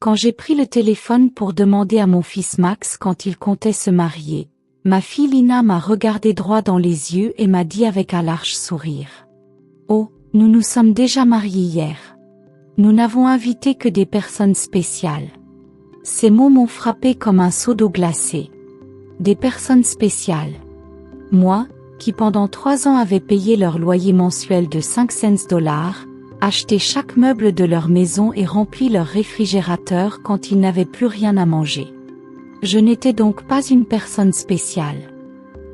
Quand j'ai pris le téléphone pour demander à mon fils Max quand il comptait se marier, ma fille Lina m'a regardé droit dans les yeux et m'a dit avec un large sourire. « Oh, nous nous sommes déjà mariés hier. Nous n'avons invité que des personnes spéciales. » Ces mots m'ont frappé comme un seau d'eau glacée. Des personnes spéciales. Moi, qui pendant 3 ans avais payé leur loyer mensuel de 5 cents, acheté chaque meuble de leur maison et rempli leur réfrigérateur quand ils n'avaient plus rien à manger. Je n'étais donc pas une personne spéciale.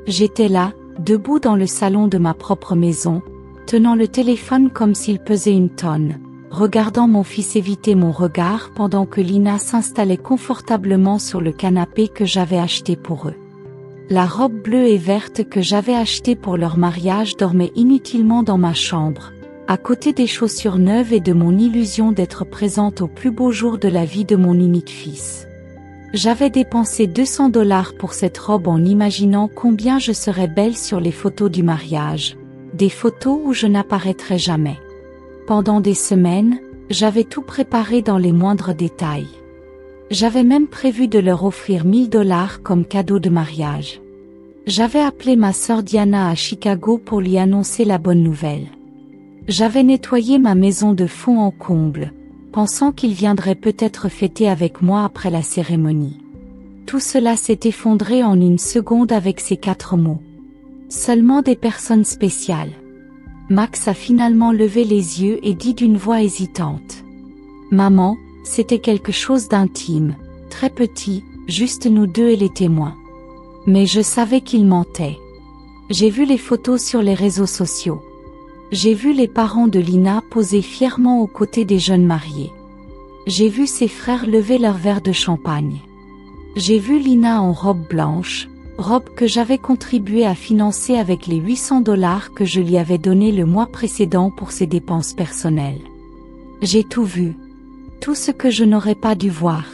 J'étais là, debout dans le salon de ma propre maison, tenant le téléphone comme s'il pesait une tonne, regardant mon fils éviter mon regard pendant que Lina s'installait confortablement sur le canapé que j'avais acheté pour eux. La robe bleue et verte que j'avais achetée pour leur mariage dormait inutilement dans ma chambre, à côté des chaussures neuves et de mon illusion d'être présente au plus beau jour de la vie de mon unique fils. J'avais dépensé 200 $ pour cette robe en imaginant combien je serais belle sur les photos du mariage, des photos où je n'apparaîtrais jamais. Pendant des semaines, j'avais tout préparé dans les moindres détails. J'avais même prévu de leur offrir 1000 $ comme cadeau de mariage. J'avais appelé ma sœur Diana à Chicago pour lui annoncer la bonne nouvelle. J'avais nettoyé ma maison de fond en comble, pensant qu'il viendrait peut-être fêter avec moi après la cérémonie. Tout cela s'est effondré en une seconde avec ces 4 mots. Seulement des personnes spéciales. Max a finalement levé les yeux et dit d'une voix hésitante. « Maman, c'était quelque chose d'intime, très petit, juste nous deux et les témoins. » Mais je savais qu'il mentait. J'ai vu les photos sur les réseaux sociaux. J'ai vu les parents de Lina poser fièrement aux côtés des jeunes mariés. J'ai vu ses frères lever leur verre de champagne. J'ai vu Lina en robe blanche, robe que j'avais contribué à financer avec les 800 $ que je lui avais donnés le mois précédent pour ses dépenses personnelles. J'ai tout vu. Tout ce que je n'aurais pas dû voir.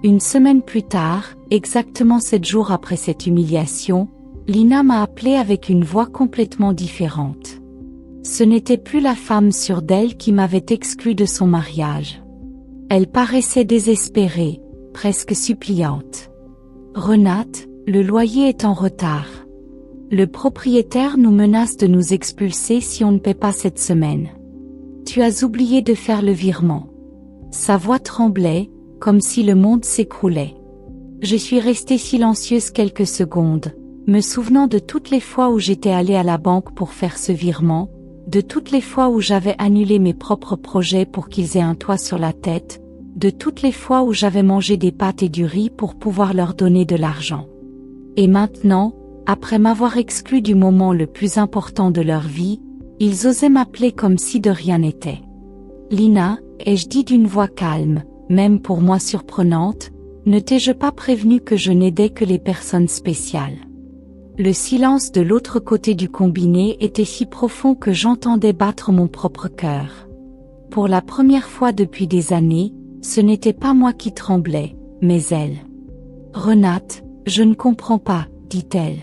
Une semaine plus tard, exactement 7 jours après cette humiliation, Lina m'a appelé avec une voix complètement différente. Ce n'était plus la femme sûre d'elle qui m'avait exclue de son mariage. Elle paraissait désespérée, presque suppliante. « Renate, le loyer est en retard. Le propriétaire nous menace de nous expulser si on ne paie pas cette semaine. Tu as oublié de faire le virement. » Sa voix tremblait, comme si le monde s'écroulait. Je suis restée silencieuse quelques secondes, me souvenant de toutes les fois où j'étais allée à la banque pour faire ce virement, de toutes les fois où j'avais annulé mes propres projets pour qu'ils aient un toit sur la tête, de toutes les fois où j'avais mangé des pâtes et du riz pour pouvoir leur donner de l'argent. Et maintenant, après m'avoir exclu du moment le plus important de leur vie, ils osaient m'appeler comme si de rien n'était. « Lina », ai-je dit d'une voix calme, même pour moi surprenante, ne t'ai-je pas prévenu que je n'aidais que les personnes spéciales? Le silence de l'autre côté du combiné était si profond que j'entendais battre mon propre cœur. Pour la première fois depuis des années, ce n'était pas moi qui tremblais, mais elle. « Renate, je ne comprends pas, dit-elle.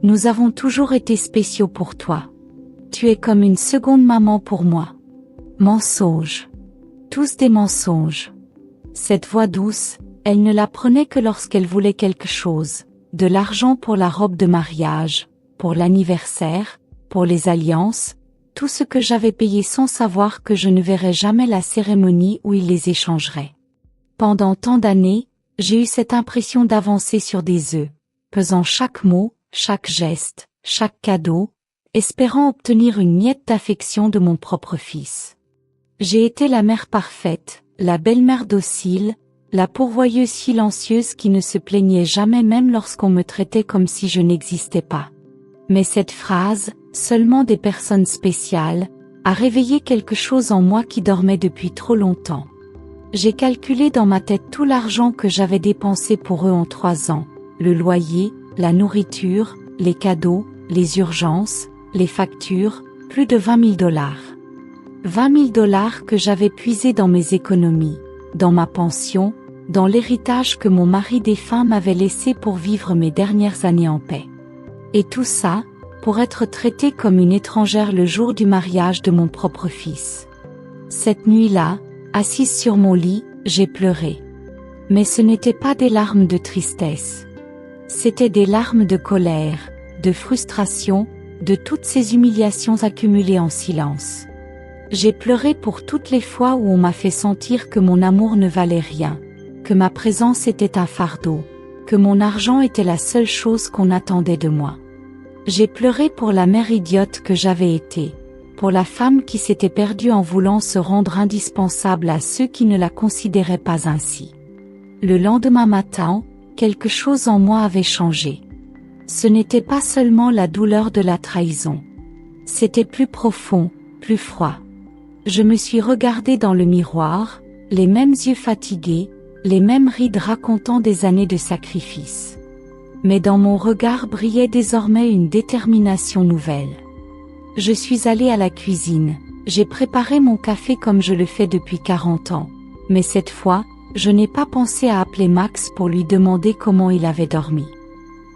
Nous avons toujours été spéciaux pour toi. Tu es comme une seconde maman pour moi. » Mensonges. Tous des mensonges. Cette voix douce, elle ne la prenait que lorsqu'elle voulait quelque chose, de l'argent pour la robe de mariage, pour l'anniversaire, pour les alliances, tout ce que j'avais payé sans savoir que je ne verrais jamais la cérémonie où ils les échangeraient. Pendant tant d'années, j'ai eu cette impression d'avancer sur des œufs, pesant chaque mot, chaque geste, chaque cadeau, espérant obtenir une miette d'affection de mon propre fils. J'ai été la mère parfaite, la belle-mère docile, la pourvoyeuse silencieuse qui ne se plaignait jamais même lorsqu'on me traitait comme si je n'existais pas. Mais cette phrase, seulement des personnes spéciales, a réveillé quelque chose en moi qui dormait depuis trop longtemps. J'ai calculé dans ma tête tout l'argent que j'avais dépensé pour eux en 3 ans, le loyer, la nourriture, les cadeaux, les urgences, les factures, plus de 20 000 $. 20 000 $ que j'avais puisés dans mes économies, dans ma pension, dans l'héritage que mon mari défunt m'avait laissé pour vivre mes dernières années en paix. Et tout ça, pour être traitée comme une étrangère le jour du mariage de mon propre fils. Cette nuit-là, assise sur mon lit, j'ai pleuré. Mais ce n'étaient pas des larmes de tristesse. C'étaient des larmes de colère, de frustration, de toutes ces humiliations accumulées en silence. J'ai pleuré pour toutes les fois où on m'a fait sentir que mon amour ne valait rien, que ma présence était un fardeau, que mon argent était la seule chose qu'on attendait de moi. J'ai pleuré pour la mère idiote que j'avais été, pour la femme qui s'était perdue en voulant se rendre indispensable à ceux qui ne la considéraient pas ainsi. Le lendemain matin, quelque chose en moi avait changé. Ce n'était pas seulement la douleur de la trahison. C'était plus profond, plus froid. Je me suis regardée dans le miroir, les mêmes yeux fatigués, les mêmes rides racontant des années de sacrifice. Mais dans mon regard brillait désormais une détermination nouvelle. Je suis allée à la cuisine, j'ai préparé mon café comme je le fais depuis 40 ans. Mais cette fois, je n'ai pas pensé à appeler Max pour lui demander comment il avait dormi.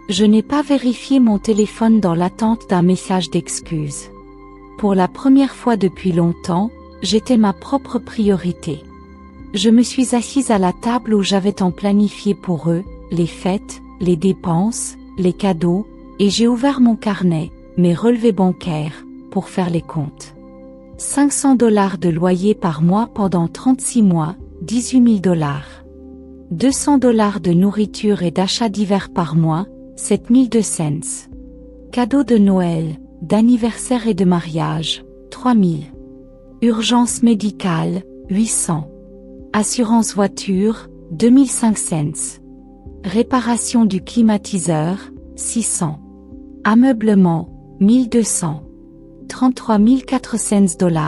Je n'ai pas vérifié mon téléphone dans l'attente d'un message d'excuse. Pour la première fois depuis longtemps, j'étais ma propre priorité. Je me suis assise à la table où j'avais tant planifié pour eux, les fêtes, les dépenses, les cadeaux, et j'ai ouvert mon carnet, mes relevés bancaires, pour faire les comptes. 500$ de loyer par mois pendant 36 mois, 18 000 $. 200$ de nourriture et d'achats divers par mois, 7 200 $. Cadeaux de Noël, d'anniversaire et de mariage, 3 000. Urgence médicale, 800. Assurance voiture, 2500 $. Réparation du climatiseur, 600. Ameublement, 1200. 33 400 $.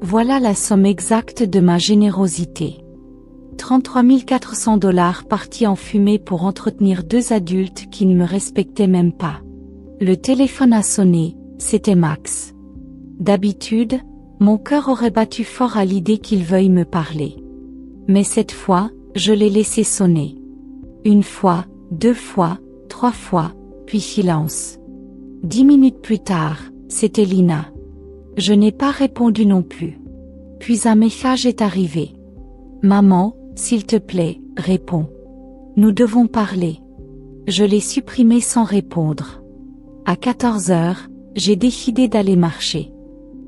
Voilà la somme exacte de ma générosité. 33 400 $ partis en fumée pour entretenir 2 adultes qui ne me respectaient même pas. Le téléphone a sonné, c'était Max. D'habitude, mon cœur aurait battu fort à l'idée qu'il veuille me parler. Mais cette fois, je l'ai laissé sonner. 1 fois, 2 fois, 3 fois, puis silence. 10 minutes plus tard, c'était Lina. Je n'ai pas répondu non plus. Puis un message est arrivé. Maman, s'il te plaît, réponds. Nous devons parler. Je l'ai supprimé sans répondre. À 14 heures, j'ai décidé d'aller marcher.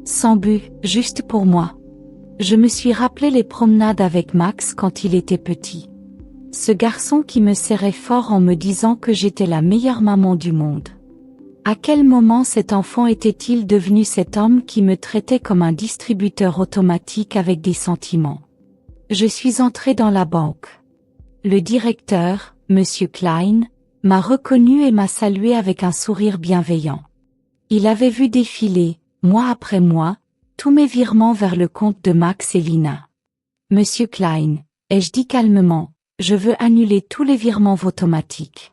Sans but, juste pour moi. Je me suis rappelé les promenades avec Max quand il était petit. Ce garçon qui me serrait fort en me disant que j'étais la meilleure maman du monde. À quel moment cet enfant était-il devenu cet homme qui me traitait comme un distributeur automatique avec des sentiments? Je suis entrée dans la banque. Le directeur, Monsieur Klein, m'a reconnu et m'a salué avec un sourire bienveillant. Il avait vu défiler, mois après mois, tous mes virements vers le compte de Max et Lina. Monsieur Klein, ai-je dit calmement, je veux annuler tous les virements automatiques.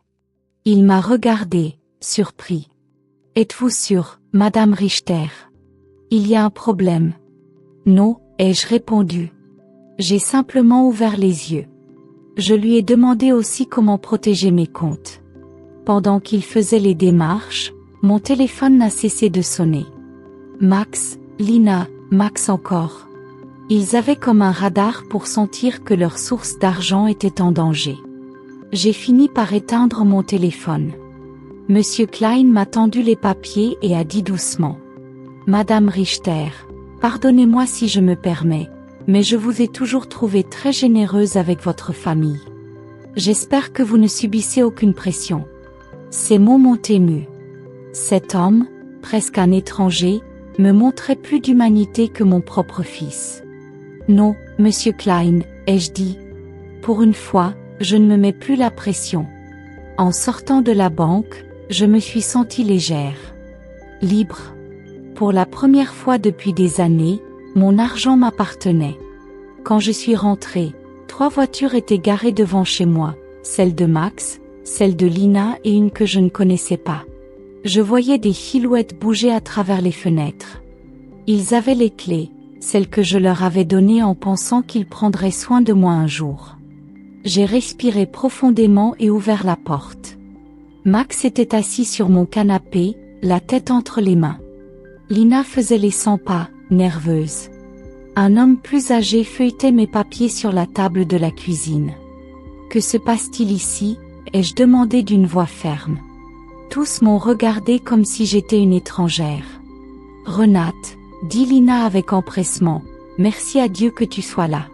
Il m'a regardé, surpris. Êtes-vous sûre, Madame Richter? Il y a un problème. Non, ai-je répondu. J'ai simplement ouvert les yeux. Je lui ai demandé aussi comment protéger mes comptes. Pendant qu'il faisait les démarches, mon téléphone n'a cessé de sonner. Max, Lina, Max encore. Ils avaient comme un radar pour sentir que leur source d'argent était en danger. J'ai fini par éteindre mon téléphone. Monsieur Klein m'a tendu les papiers et a dit doucement. Madame Richter, pardonnez-moi si je me permets, mais je vous ai toujours trouvée très généreuse avec votre famille. J'espère que vous ne subissez aucune pression. Ces mots m'ont ému. Cet homme, presque un étranger, me montrait plus d'humanité que mon propre fils. Non, Monsieur Klein, ai-je dit. Pour une fois, je ne me mets plus la pression. En sortant de la banque, je me suis sentie légère. Libre. Pour la première fois depuis des années, mon argent m'appartenait. Quand je suis rentrée, 3 voitures étaient garées devant chez moi, celle de Max, celle de Lina et une que je ne connaissais pas. Je voyais des silhouettes bouger à travers les fenêtres. Ils avaient les clés, celles que je leur avais données en pensant qu'ils prendraient soin de moi un jour. J'ai respiré profondément et ouvert la porte. Max était assis sur mon canapé, la tête entre les mains. Lina faisait les 100 pas, nerveuse. Un homme plus âgé feuilletait mes papiers sur la table de la cuisine. Que se passe-t-il ici? Ai-je demandé d'une voix ferme. Tous m'ont regardé comme si j'étais une étrangère. Renate, dit Lina avec empressement, merci à Dieu que tu sois là.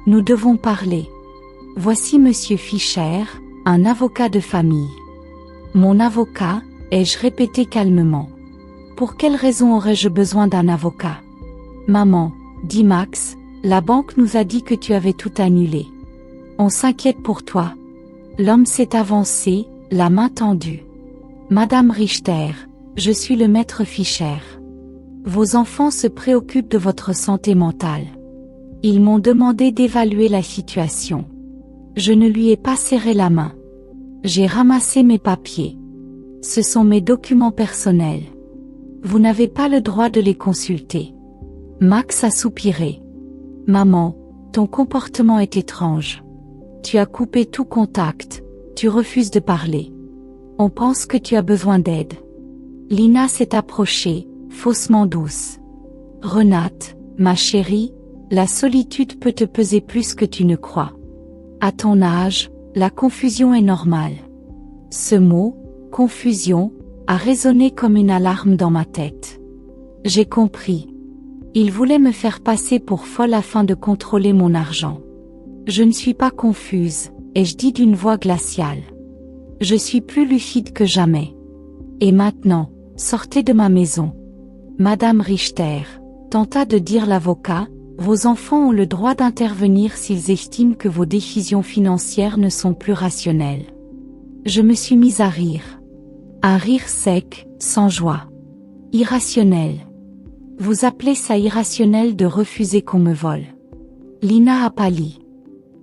Nous devons parler. Voici Monsieur Fischer, un avocat de famille. Mon avocat, ai-je répété calmement. Pour quelle raison aurais-je besoin d'un avocat? Maman, dit Max, la banque nous a dit que tu avais tout annulé. On s'inquiète pour toi. L'homme s'est avancé, la main tendue. Madame Richter, je suis le maître Fischer. Vos enfants se préoccupent de votre santé mentale. Ils m'ont demandé d'évaluer la situation. Je ne lui ai pas serré la main. J'ai ramassé mes papiers. Ce sont mes documents personnels. Vous n'avez pas le droit de les consulter. Max a soupiré. Maman, ton comportement est étrange. Tu as coupé tout contact, tu refuses de parler. On pense que tu as besoin d'aide. Lina s'est approchée, faussement douce. Renate, ma chérie, la solitude peut te peser plus que tu ne crois. À ton âge, la confusion est normale. Ce mot, confusion, a résonné comme une alarme dans ma tête. J'ai compris. Il voulait me faire passer pour folle afin de contrôler mon argent. Je ne suis pas confuse, ai-je dit d'une voix glaciale. Je suis plus lucide que jamais. Et maintenant, sortez de ma maison. Madame Richter, tenta de dire l'avocat, vos enfants ont le droit d'intervenir s'ils estiment que vos décisions financières ne sont plus rationnelles. Je me suis mise à rire. Un rire sec, sans joie. Irrationnel. Vous appelez ça irrationnel de refuser qu'on me vole? Lina a pâli.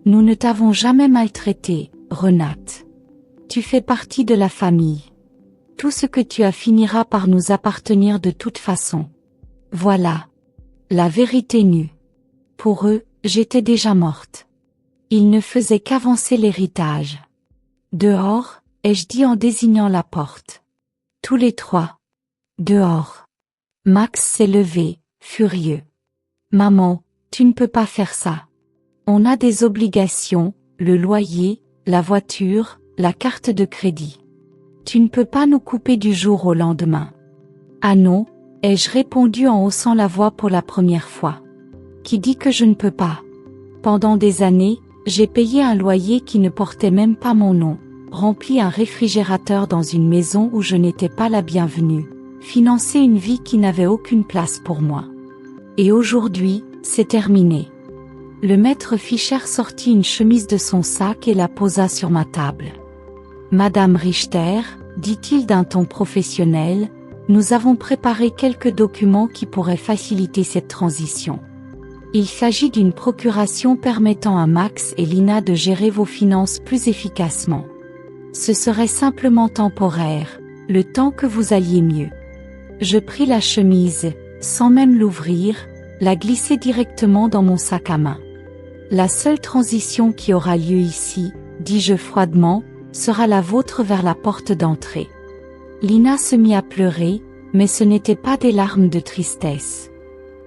Nous ne t'avons jamais maltraité, Renate. Tu fais partie de la famille. Tout ce que tu as finira par nous appartenir de toute façon. Voilà. La vérité nue. Pour eux, j'étais déjà morte. Ils ne faisaient qu'avancer l'héritage. Dehors, ai-je dit en désignant la porte. Tous les trois. Dehors. Max s'est levé, furieux. Maman, tu ne peux pas faire ça. On a des obligations, le loyer, la voiture, la carte de crédit. Tu ne peux pas nous couper du jour au lendemain. Ah non, ai-je répondu en haussant la voix pour la première fois. Qui dit que je ne peux pas? Pendant des années, j'ai payé un loyer qui ne portait même pas mon nom, rempli un réfrigérateur dans une maison où je n'étais pas la bienvenue, financé une vie qui n'avait aucune place pour moi. Et aujourd'hui, c'est terminé. Le maître Fischer sortit une chemise de son sac et la posa sur ma table. Madame Richter, dit-il d'un ton professionnel, nous avons préparé quelques documents qui pourraient faciliter cette transition. Il s'agit d'une procuration permettant à Max et Lina de gérer vos finances plus efficacement. Ce serait simplement temporaire, le temps que vous alliez mieux. Je pris la chemise, sans même l'ouvrir, la glisser directement dans mon sac à main. La seule transition qui aura lieu ici, dis-je froidement, sera la vôtre vers la porte d'entrée. Lina se mit à pleurer, mais ce n'était pas des larmes de tristesse.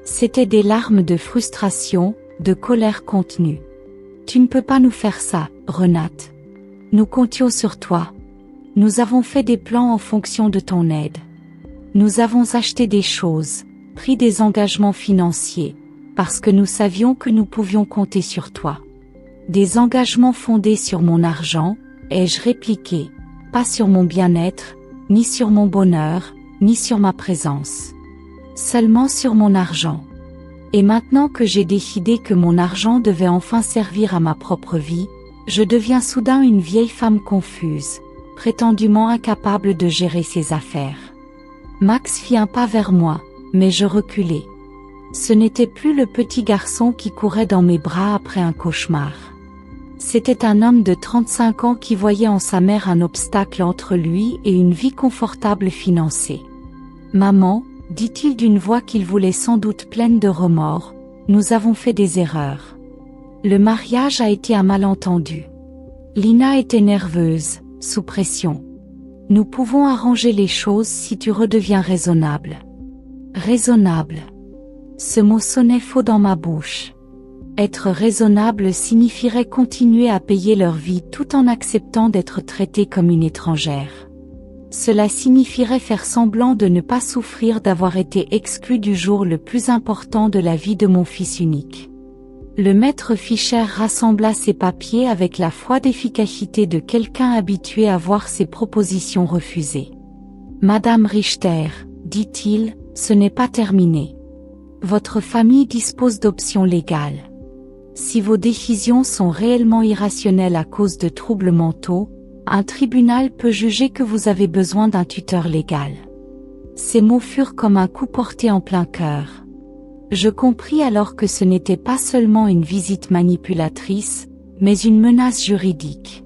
C'étaient des larmes de frustration, de colère contenue. Tu ne peux pas nous faire ça, Renate. Nous comptions sur toi. Nous avons fait des plans en fonction de ton aide. Nous avons acheté des choses, pris des engagements financiers, parce que nous savions que nous pouvions compter sur toi. Des engagements fondés sur mon argent, ai-je répliqué, pas sur mon bien-être, ni sur mon bonheur, ni sur ma présence. Seulement sur mon argent. Et maintenant que j'ai décidé que mon argent devait enfin servir à ma propre vie, je deviens soudain une vieille femme confuse, prétendument incapable de gérer ses affaires. Max fit un pas vers moi, mais je reculai. Ce n'était plus le petit garçon qui courait dans mes bras après un cauchemar. C'était un homme de 35 ans qui voyait en sa mère un obstacle entre lui et une vie confortable financée. « Maman, dit-il d'une voix qu'il voulait sans doute pleine de remords, nous avons fait des erreurs. Le mariage a été un malentendu. Lina était nerveuse, sous pression. Nous pouvons arranger les choses si tu redeviens raisonnable. » Raisonnable. Ce mot sonnait faux dans ma bouche. Être raisonnable signifierait continuer à payer leur vie tout en acceptant d'être traité comme une étrangère. Cela signifierait faire semblant de ne pas souffrir d'avoir été exclu du jour le plus important de la vie de mon fils unique. Le maître Fischer rassembla ses papiers avec la froide efficacité de quelqu'un habitué à voir ses propositions refusées. « Madame Richter, dit-il, ce n'est pas terminé. Votre famille dispose d'options légales. Si vos décisions sont réellement irrationnelles à cause de troubles mentaux, un tribunal peut juger que vous avez besoin d'un tuteur légal. » Ces mots furent comme un coup porté en plein cœur. Je compris alors que ce n'était pas seulement une visite manipulatrice, mais une menace juridique.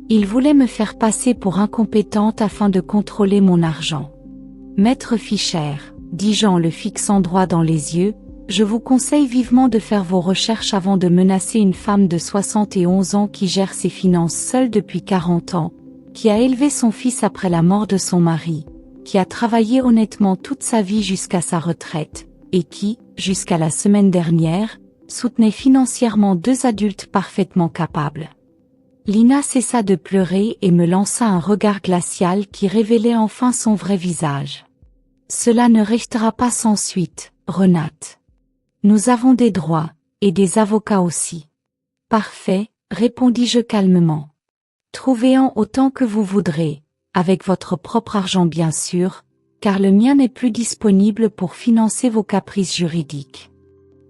Il voulait me faire passer pour incompétente afin de contrôler mon argent. « Maître Fischer, dis-je en le fixant droit dans les yeux, je vous conseille vivement de faire vos recherches avant de menacer une femme de 71 ans qui gère ses finances seule depuis 40 ans, qui a élevé son fils après la mort de son mari, qui a travaillé honnêtement toute sa vie jusqu'à sa retraite, et qui, jusqu'à la semaine dernière, soutenait financièrement 2 adultes parfaitement capables. » Lina cessa de pleurer et me lança un regard glacial qui révélait enfin son vrai visage. « Cela ne restera pas sans suite, Renate. Nous avons des droits, et des avocats aussi. »« Parfait, » répondis-je calmement. « Trouvez-en autant que vous voudrez, avec votre propre argent bien sûr, car le mien n'est plus disponible pour financer vos caprices juridiques. »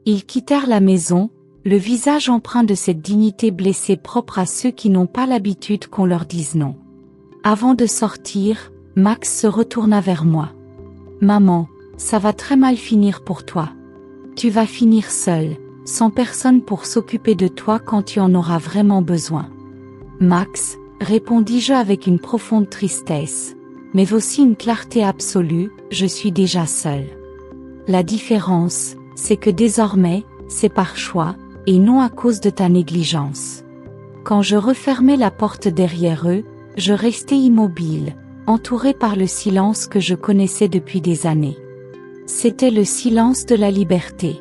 Ils quittèrent la maison, le visage empreint de cette dignité blessée propre à ceux qui n'ont pas l'habitude qu'on leur dise non. Avant de sortir, Max se retourna vers moi. « Maman, ça va très mal finir pour toi. Tu vas finir seule, sans personne pour s'occuper de toi quand tu en auras vraiment besoin. »« Max, » répondis-je avec une profonde tristesse, mais aussi une clarté absolue, je suis déjà seule. La différence, c'est que désormais, c'est par choix, et non à cause de ta négligence. Quand je refermai la porte derrière eux, je restai immobile, entourée par le silence que je connaissais depuis des années. C'était le silence de la liberté.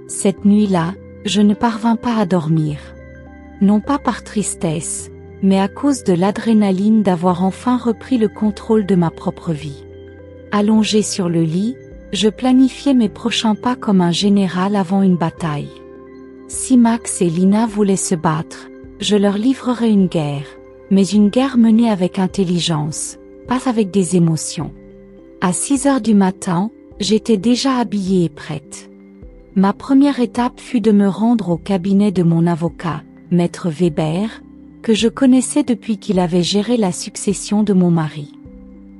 Cette nuit-là, je ne parvins pas à dormir. Non pas par tristesse, mais à cause de l'adrénaline d'avoir enfin repris le contrôle de ma propre vie. Allongée sur le lit, je planifiais mes prochains pas comme un général avant une bataille. Si Max et Lina voulaient se battre, je leur livrerais une guerre, mais une guerre menée avec intelligence, pas avec des émotions. À 6 heures du matin, j'étais déjà habillée et prête. Ma première étape fut de me rendre au cabinet de mon avocat, Maître Weber, que je connaissais depuis qu'il avait géré la succession de mon mari.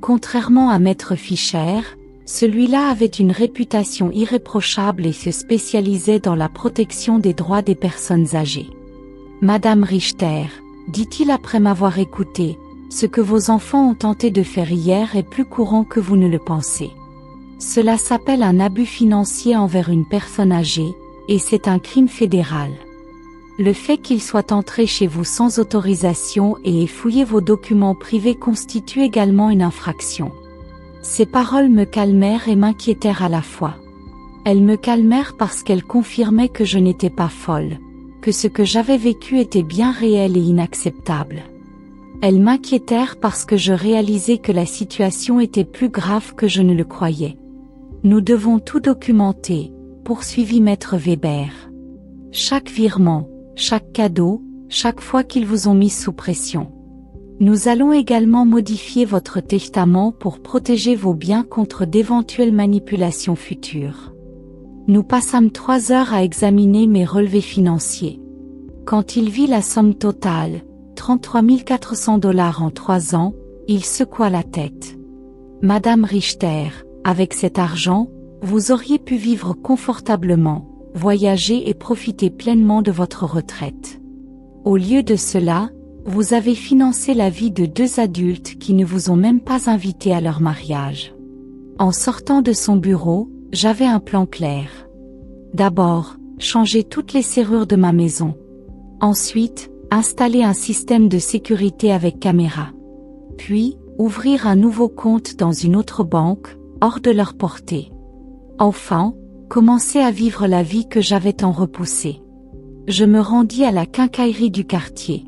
Contrairement à Maître Fischer, celui-là avait une réputation irréprochable et se spécialisait dans la protection des droits des personnes âgées. « Madame Richter, » dit-il après m'avoir écouté, « ce que vos enfants ont tenté de faire hier est plus courant que vous ne le pensez. Cela s'appelle un abus financier envers une personne âgée, et c'est un crime fédéral. Le fait qu'il soit entré chez vous sans autorisation et ait fouillé vos documents privés constitue également une infraction. » Ces paroles me calmèrent et m'inquiétèrent à la fois. Elles me calmèrent parce qu'elles confirmaient que je n'étais pas folle, que ce que j'avais vécu était bien réel et inacceptable. Elles m'inquiétèrent parce que je réalisais que la situation était plus grave que je ne le croyais. « Nous devons tout documenter », poursuivit Maître Weber. « Chaque virement, chaque cadeau, chaque fois qu'ils vous ont mis sous pression. Nous allons également modifier votre testament pour protéger vos biens contre d'éventuelles manipulations futures. » Nous passâmes 3 heures à examiner mes relevés financiers. Quand il vit la somme totale, 33 400 $ en 3 ans, il secoua la tête. « Madame Richter, avec cet argent, vous auriez pu vivre confortablement, voyager et profiter pleinement de votre retraite. Au lieu de cela, vous avez financé la vie de 2 adultes qui ne vous ont même pas invité à leur mariage. » En sortant de son bureau, j'avais un plan clair. D'abord, changer toutes les serrures de ma maison. Ensuite, installer un système de sécurité avec caméra. Puis, ouvrir un nouveau compte dans une autre banque, hors de leur portée. Enfin, commencer à vivre la vie que j'avais tant repoussée. Je me rendis à la quincaillerie du quartier.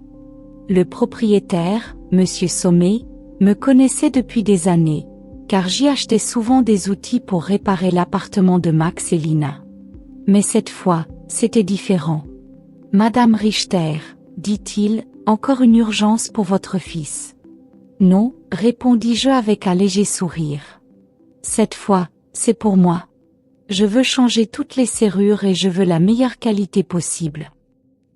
Le propriétaire, Monsieur Sommet, me connaissait depuis des années, car j'y achetais souvent des outils pour réparer l'appartement de Max et Lina. Mais cette fois, c'était différent. Madame Richter, dit-il, encore une urgence pour votre fils. Non, répondis-je avec un léger sourire. Cette fois, c'est pour moi. Je veux changer toutes les serrures et je veux la meilleure qualité possible.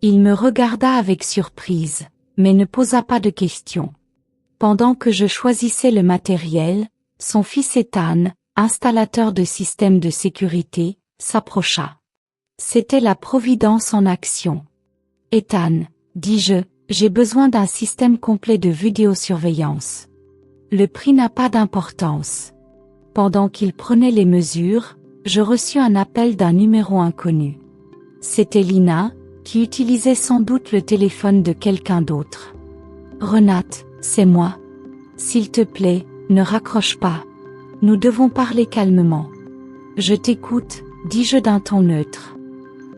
Il me regarda avec surprise, mais ne posa pas de questions. Pendant que je choisissais le matériel, son fils Ethan, installateur de systèmes de sécurité, s'approcha. C'était la providence en action. Ethan, dis-je, j'ai besoin d'un système complet de vidéosurveillance. Le prix n'a pas d'importance. Pendant qu'il prenait les mesures, je reçus un appel d'un numéro inconnu. C'était Lina, qui utilisait sans doute le téléphone de quelqu'un d'autre. Renate, c'est moi. S'il te plaît, ne raccroche pas. Nous devons parler calmement. Je t'écoute, dis-je d'un ton neutre.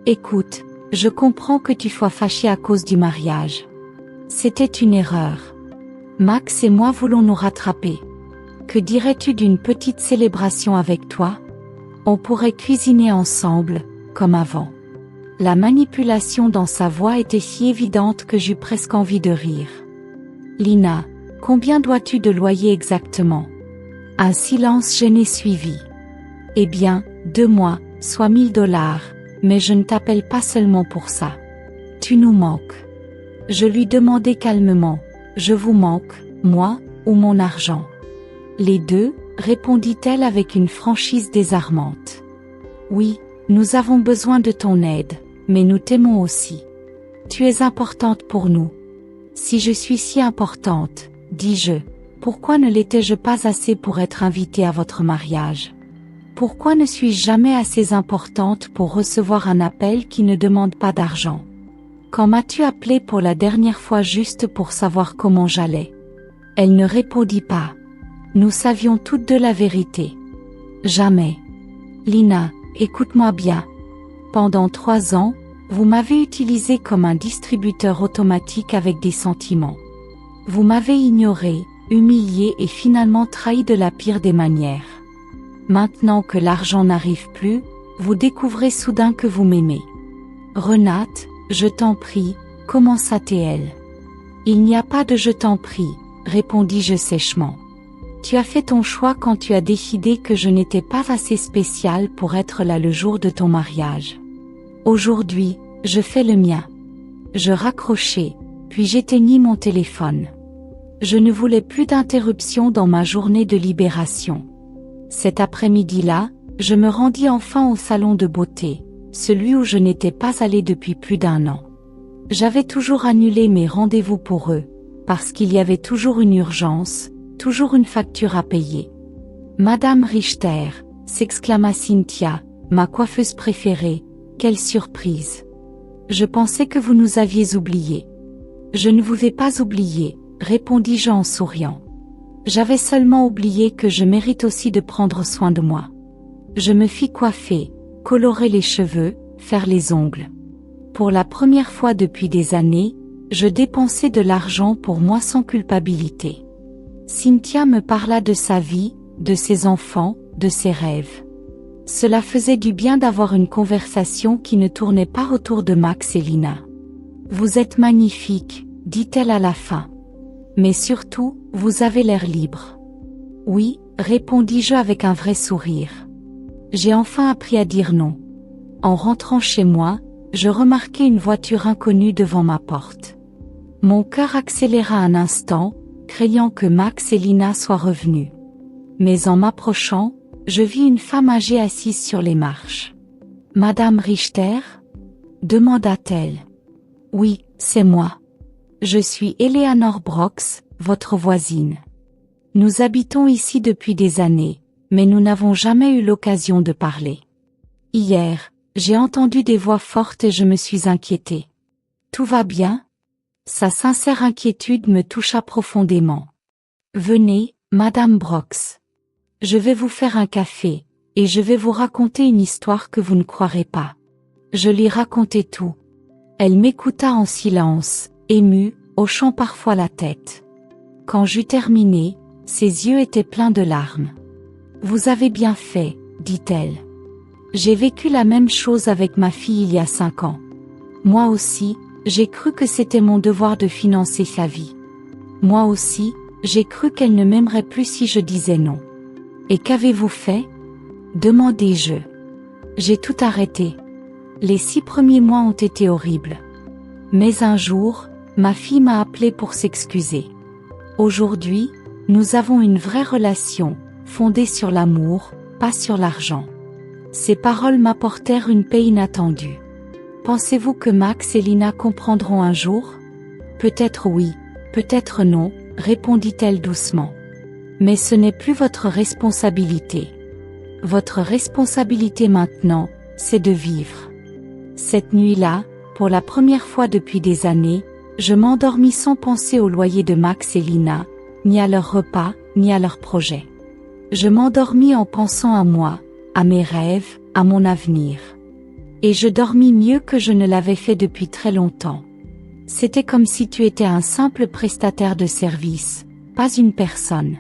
Écoute, je comprends que tu sois fâchée à cause du mariage. C'était une erreur. Max et moi voulons nous rattraper. Que dirais-tu d'une petite célébration avec toi? On pourrait cuisiner ensemble, comme avant. La manipulation dans sa voix était si évidente que j'eus presque envie de rire. Lina, combien dois-tu de loyer exactement? Un silence gêné suivit. Eh bien, 2 mois, soit $1000, mais je ne t'appelle pas seulement pour ça. Tu nous manques. Je lui demandai calmement, je vous manque, moi, ou mon argent? Les deux, répondit-elle avec une franchise désarmante. Oui, nous avons besoin de ton aide, mais nous t'aimons aussi. Tu es importante pour nous. Si je suis si importante, dis-je, pourquoi ne l'étais-je pas assez pour être invitée à votre mariage? Pourquoi ne suis-je jamais assez importante pour recevoir un appel qui ne demande pas d'argent? Quand m'as-tu appelé pour la dernière fois juste pour savoir comment j'allais? Elle ne répondit pas. Nous savions toutes de la vérité. Jamais. Lina, écoute-moi bien. Pendant 3 ans, vous m'avez utilisé comme un distributeur automatique avec des sentiments. Vous m'avez ignoré, humilié et finalement trahi de la pire des manières. Maintenant que l'argent n'arrive plus, vous découvrez soudain que vous m'aimez. Renate, je t'en prie, commença-t-elle. Il n'y a pas de je t'en prie, répondis-je sèchement. Tu as fait ton choix quand tu as décidé que je n'étais pas assez spéciale pour être là le jour de ton mariage. Aujourd'hui, je fais le mien. Je raccrochai, puis j'éteignis mon téléphone. Je ne voulais plus d'interruption dans ma journée de libération. Cet après-midi-là, je me rendis enfin au salon de beauté, celui où je n'étais pas allée depuis plus d'1 an. J'avais toujours annulé mes rendez-vous pour eux, parce qu'il y avait toujours une urgence, toujours une facture à payer. Madame Richter, s'exclama Cynthia, ma coiffeuse préférée, quelle surprise. Je pensais que vous nous aviez oubliés. Je ne vous ai pas oublié, répondis-je en souriant. J'avais seulement oublié que je mérite aussi de prendre soin de moi. Je me fis coiffer, colorer les cheveux, faire les ongles. Pour la première fois depuis des années, je dépensais de l'argent pour moi sans culpabilité. Cynthia me parla de sa vie, de ses enfants, de ses rêves. Cela faisait du bien d'avoir une conversation qui ne tournait pas autour de Max et Lina. Vous êtes magnifique, dit-elle à la fin. Mais surtout, vous avez l'air libre. Oui, répondis-je avec un vrai sourire. J'ai enfin appris à dire non. En rentrant chez moi, je remarquai une voiture inconnue devant ma porte. Mon cœur accéléra un instant, craignant que Max et Lina soient revenus. Mais en m'approchant, je vis une femme âgée assise sur les marches. « Madame Richter ?» demanda-t-elle. « Oui, c'est moi. Je suis Eleanor Brox, votre voisine. Nous habitons ici depuis des années, mais nous n'avons jamais eu l'occasion de parler. Hier, j'ai entendu des voix fortes et je me suis inquiétée. Tout va bien ? » Sa sincère inquiétude me toucha profondément. « Venez, Madame Brox. Je vais vous faire un café, et je vais vous raconter une histoire que vous ne croirez pas. Je lui racontai tout. Elle m'écouta en silence, émue, hochant parfois la tête. Quand j'eus terminé, ses yeux étaient pleins de larmes. « Vous avez bien fait, dit-elle. J'ai vécu la même chose avec ma fille il y a 5 ans. Moi aussi, j'ai cru que c'était mon devoir de financer sa vie. Moi aussi, j'ai cru qu'elle ne m'aimerait plus si je disais non. Et qu'avez-vous fait ? Demandai-je. J'ai tout arrêté. Les 6 premiers mois ont été horribles. Mais un jour, ma fille m'a appelé pour s'excuser. Aujourd'hui, nous avons une vraie relation, fondée sur l'amour, pas sur l'argent. » Ces paroles m'apportèrent une paix inattendue. Pensez-vous que Max et Lina comprendront un jour ? Peut-être oui, peut-être non, répondit-elle doucement. Mais ce n'est plus votre responsabilité. Votre responsabilité maintenant, c'est de vivre. Cette nuit-là, pour la première fois depuis des années, je m'endormis sans penser au loyer de Max et Lina, ni à leur repas, ni à leurs projets. Je m'endormis en pensant à moi, à mes rêves, à mon avenir. Et je dormis mieux que je ne l'avais fait depuis très longtemps. C'était comme si tu étais un simple prestataire de service, pas une personne.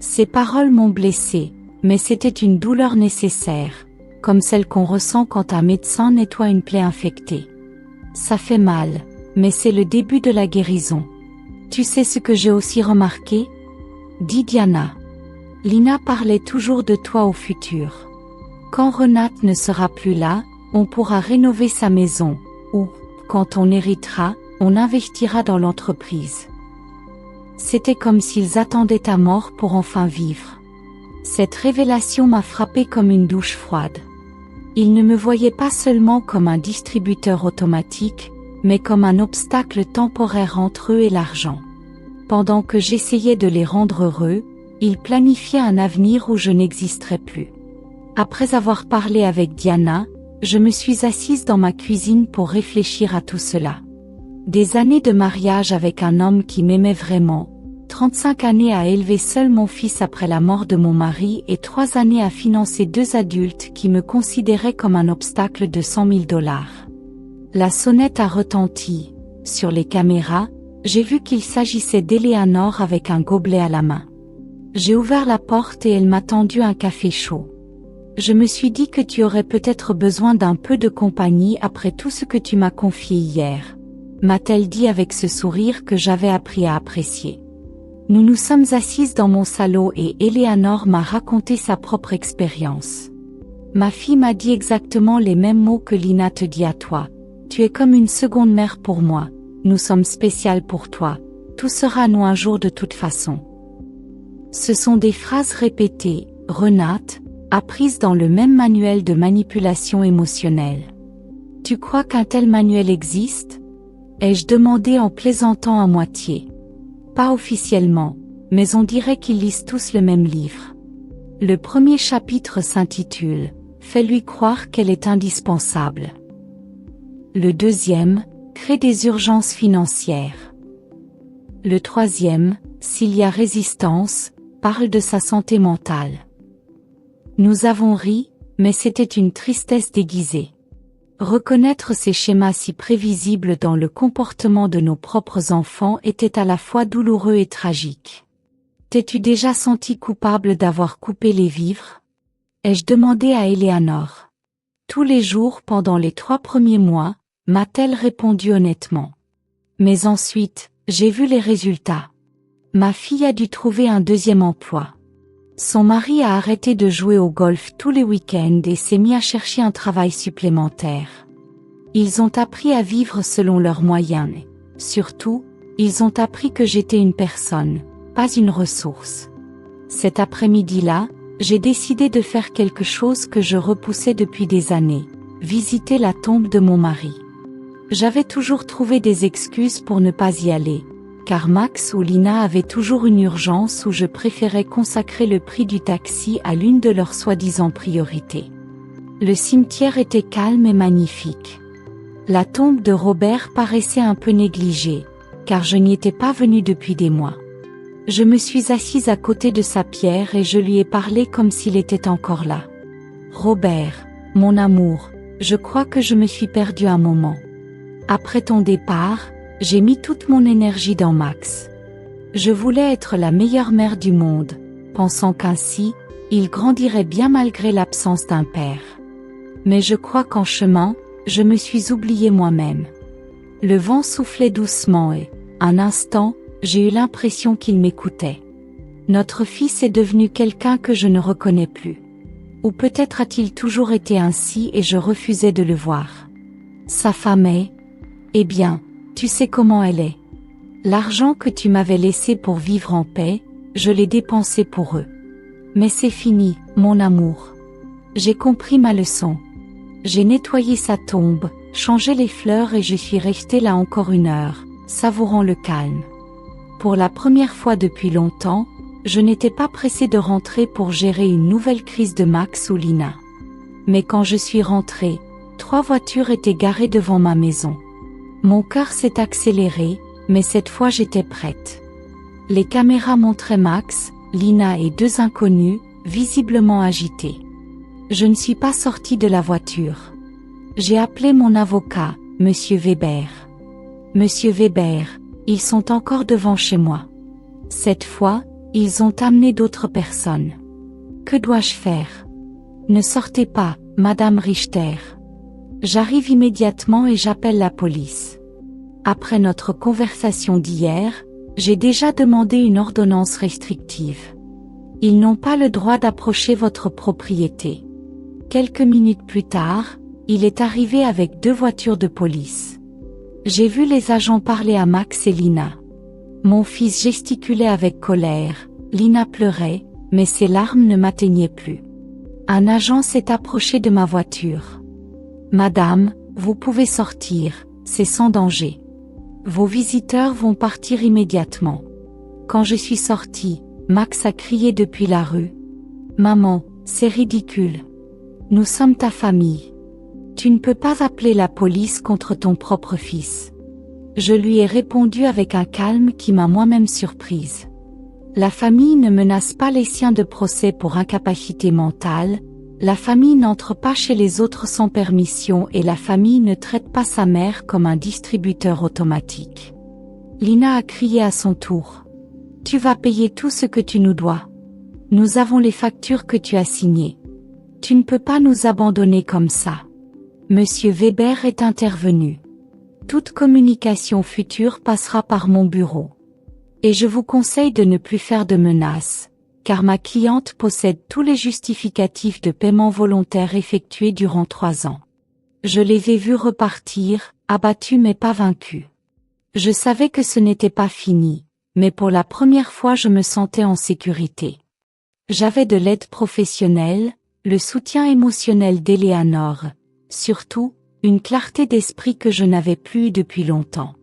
Ces paroles m'ont blessée, mais c'était une douleur nécessaire, comme celle qu'on ressent quand un médecin nettoie une plaie infectée. Ça fait mal, mais c'est le début de la guérison. Tu sais ce que j'ai aussi remarqué ? Dit Diana. Lina parlait toujours de toi au futur. Quand Renate ne sera plus là, on pourra rénover sa maison, ou, quand on héritera, on investira dans l'entreprise. C'était comme s'ils attendaient ta mort pour enfin vivre. Cette révélation m'a frappée comme une douche froide. Ils ne me voyaient pas seulement comme un distributeur automatique, mais comme un obstacle temporaire entre eux et l'argent. Pendant que j'essayais de les rendre heureux, ils planifiaient un avenir où je n'existerais plus. Après avoir parlé avec Diana, je me suis assise dans ma cuisine pour réfléchir à tout cela. Des années de mariage avec un homme qui m'aimait vraiment, 35 années à élever seul mon fils après la mort de mon mari et 3 années à financer 2 adultes qui me considéraient comme un obstacle de $100 000. La sonnette a retenti. Sur les caméras, j'ai vu qu'il s'agissait d'Eleanor avec un gobelet à la main. J'ai ouvert la porte et elle m'a tendu un café chaud. Je me suis dit que tu aurais peut-être besoin d'un peu de compagnie après tout ce que tu m'as confié hier, m'a-t-elle dit avec ce sourire que j'avais appris à apprécier. Nous nous sommes assises dans mon salon et Eleanor m'a raconté sa propre expérience. Ma fille m'a dit exactement les mêmes mots que Lina te dit à toi. Tu es comme une seconde mère pour moi, nous sommes spéciales pour toi, tout sera à nous un jour de toute façon. Ce sont des phrases répétées, Renate, apprises dans le même manuel de manipulation émotionnelle. Tu crois qu'un tel manuel existe ? Ai-je demandé en plaisantant à moitié. Pas officiellement, mais on dirait qu'ils lisent tous le même livre. Le premier chapitre s'intitule « Fais-lui croire qu'elle est indispensable ». Le deuxième, « Crée des urgences financières ». Le troisième, « S'il y a résistance », parle de sa santé mentale. Nous avons ri, mais c'était une tristesse déguisée. Reconnaître ces schémas si prévisibles dans le comportement de nos propres enfants était à la fois douloureux et tragique. T'es-tu déjà senti coupable d'avoir coupé les vivres ? Ai-je demandé à Eleanor. Tous les jours pendant les 3 premiers mois, m'a-t-elle répondu honnêtement. Mais ensuite, j'ai vu les résultats. Ma fille a dû trouver un deuxième emploi. Son mari a arrêté de jouer au golf tous les week-ends et s'est mis à chercher un travail supplémentaire. Ils ont appris à vivre selon leurs moyens et, surtout, ils ont appris que j'étais une personne, pas une ressource. Cet après-midi-là, j'ai décidé de faire quelque chose que je repoussais depuis des années, visiter la tombe de mon mari. J'avais toujours trouvé des excuses pour ne pas y aller, car Max ou Lina avaient toujours une urgence où je préférais consacrer le prix du taxi à l'une de leurs soi-disant priorités. Le cimetière était calme et magnifique. La tombe de Robert paraissait un peu négligée, car je n'y étais pas venue depuis des mois. Je me suis assise à côté de sa pierre et je lui ai parlé comme s'il était encore là. Robert, mon amour, je crois que je me suis perdue un moment. Après ton départ, j'ai mis toute mon énergie dans Max. Je voulais être la meilleure mère du monde, pensant qu'ainsi, il grandirait bien malgré l'absence d'un père. Mais je crois qu'en chemin, je me suis oubliée moi-même. Le vent soufflait doucement et, un instant, j'ai eu l'impression qu'il m'écoutait. Notre fils est devenu quelqu'un que je ne reconnais plus. Ou peut-être a-t-il toujours été ainsi et je refusais de le voir. Sa femme est... Eh bien, tu sais comment elle est. L'argent que tu m'avais laissé pour vivre en paix, je l'ai dépensé pour eux. Mais c'est fini, mon amour. J'ai compris ma leçon. J'ai nettoyé sa tombe, changé les fleurs et je suis restée là encore 1 heure, savourant le calme. Pour la première fois depuis longtemps, je n'étais pas pressée de rentrer pour gérer une nouvelle crise de Max ou Lina. Mais quand je suis rentrée, 3 voitures étaient garées devant ma maison. Mon cœur s'est accéléré, mais cette fois j'étais prête. Les caméras montraient Max, Lina et 2 inconnus, visiblement agités. Je ne suis pas sortie de la voiture. J'ai appelé mon avocat, Monsieur Weber. Monsieur Weber, ils sont encore devant chez moi. Cette fois, ils ont amené d'autres personnes. Que dois-je faire? Ne sortez pas, Madame Richter. J'arrive immédiatement et j'appelle la police. Après notre conversation d'hier, j'ai déjà demandé une ordonnance restrictive. Ils n'ont pas le droit d'approcher votre propriété. Quelques minutes plus tard, il est arrivé avec 2 voitures de police. J'ai vu les agents parler à Max et Lina. Mon fils gesticulait avec colère, Lina pleurait, mais ses larmes ne m'atteignaient plus. Un agent s'est approché de ma voiture. Madame, vous pouvez sortir, c'est sans danger. Vos visiteurs vont partir immédiatement. Quand je suis sortie, Max a crié depuis la rue. Maman, c'est ridicule. Nous sommes ta famille. Tu ne peux pas appeler la police contre ton propre fils. Je lui ai répondu avec un calme qui m'a moi-même surprise. La famille ne menace pas les siens de procès pour incapacité mentale, la famille n'entre pas chez les autres sans permission et la famille ne traite pas sa mère comme un distributeur automatique. Lina a crié à son tour. Tu vas payer tout ce que tu nous dois. Nous avons les factures que tu as signées. Tu ne peux pas nous abandonner comme ça. Monsieur Weber est intervenu. Toute communication future passera par mon bureau. Et je vous conseille de ne plus faire de menaces, car ma cliente possède tous les justificatifs de paiement volontaire effectués durant 3 ans. Je les ai vus repartir, abattus mais pas vaincus. Je savais que ce n'était pas fini, mais pour la première fois je me sentais en sécurité. J'avais de l'aide professionnelle, le soutien émotionnel d'Eleanor, surtout, une clarté d'esprit que je n'avais plus eue depuis longtemps.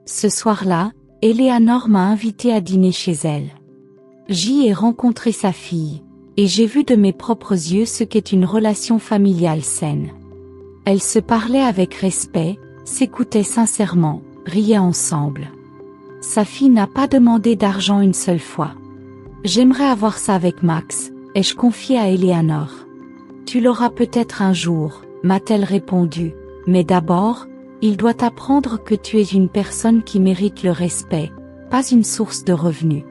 Ce soir-là, Eleanor m'a invité à dîner chez elle. J'y ai rencontré sa fille, et j'ai vu de mes propres yeux ce qu'est une relation familiale saine. Elles se parlaient avec respect, s'écoutaient sincèrement, riaient ensemble. Sa fille n'a pas demandé d'argent une seule fois. J'aimerais avoir ça avec Max, ai-je confié à Eleanor. Tu l'auras peut-être un jour, m'a-t-elle répondu, mais d'abord, il doit apprendre que tu es une personne qui mérite le respect, pas une source de revenus.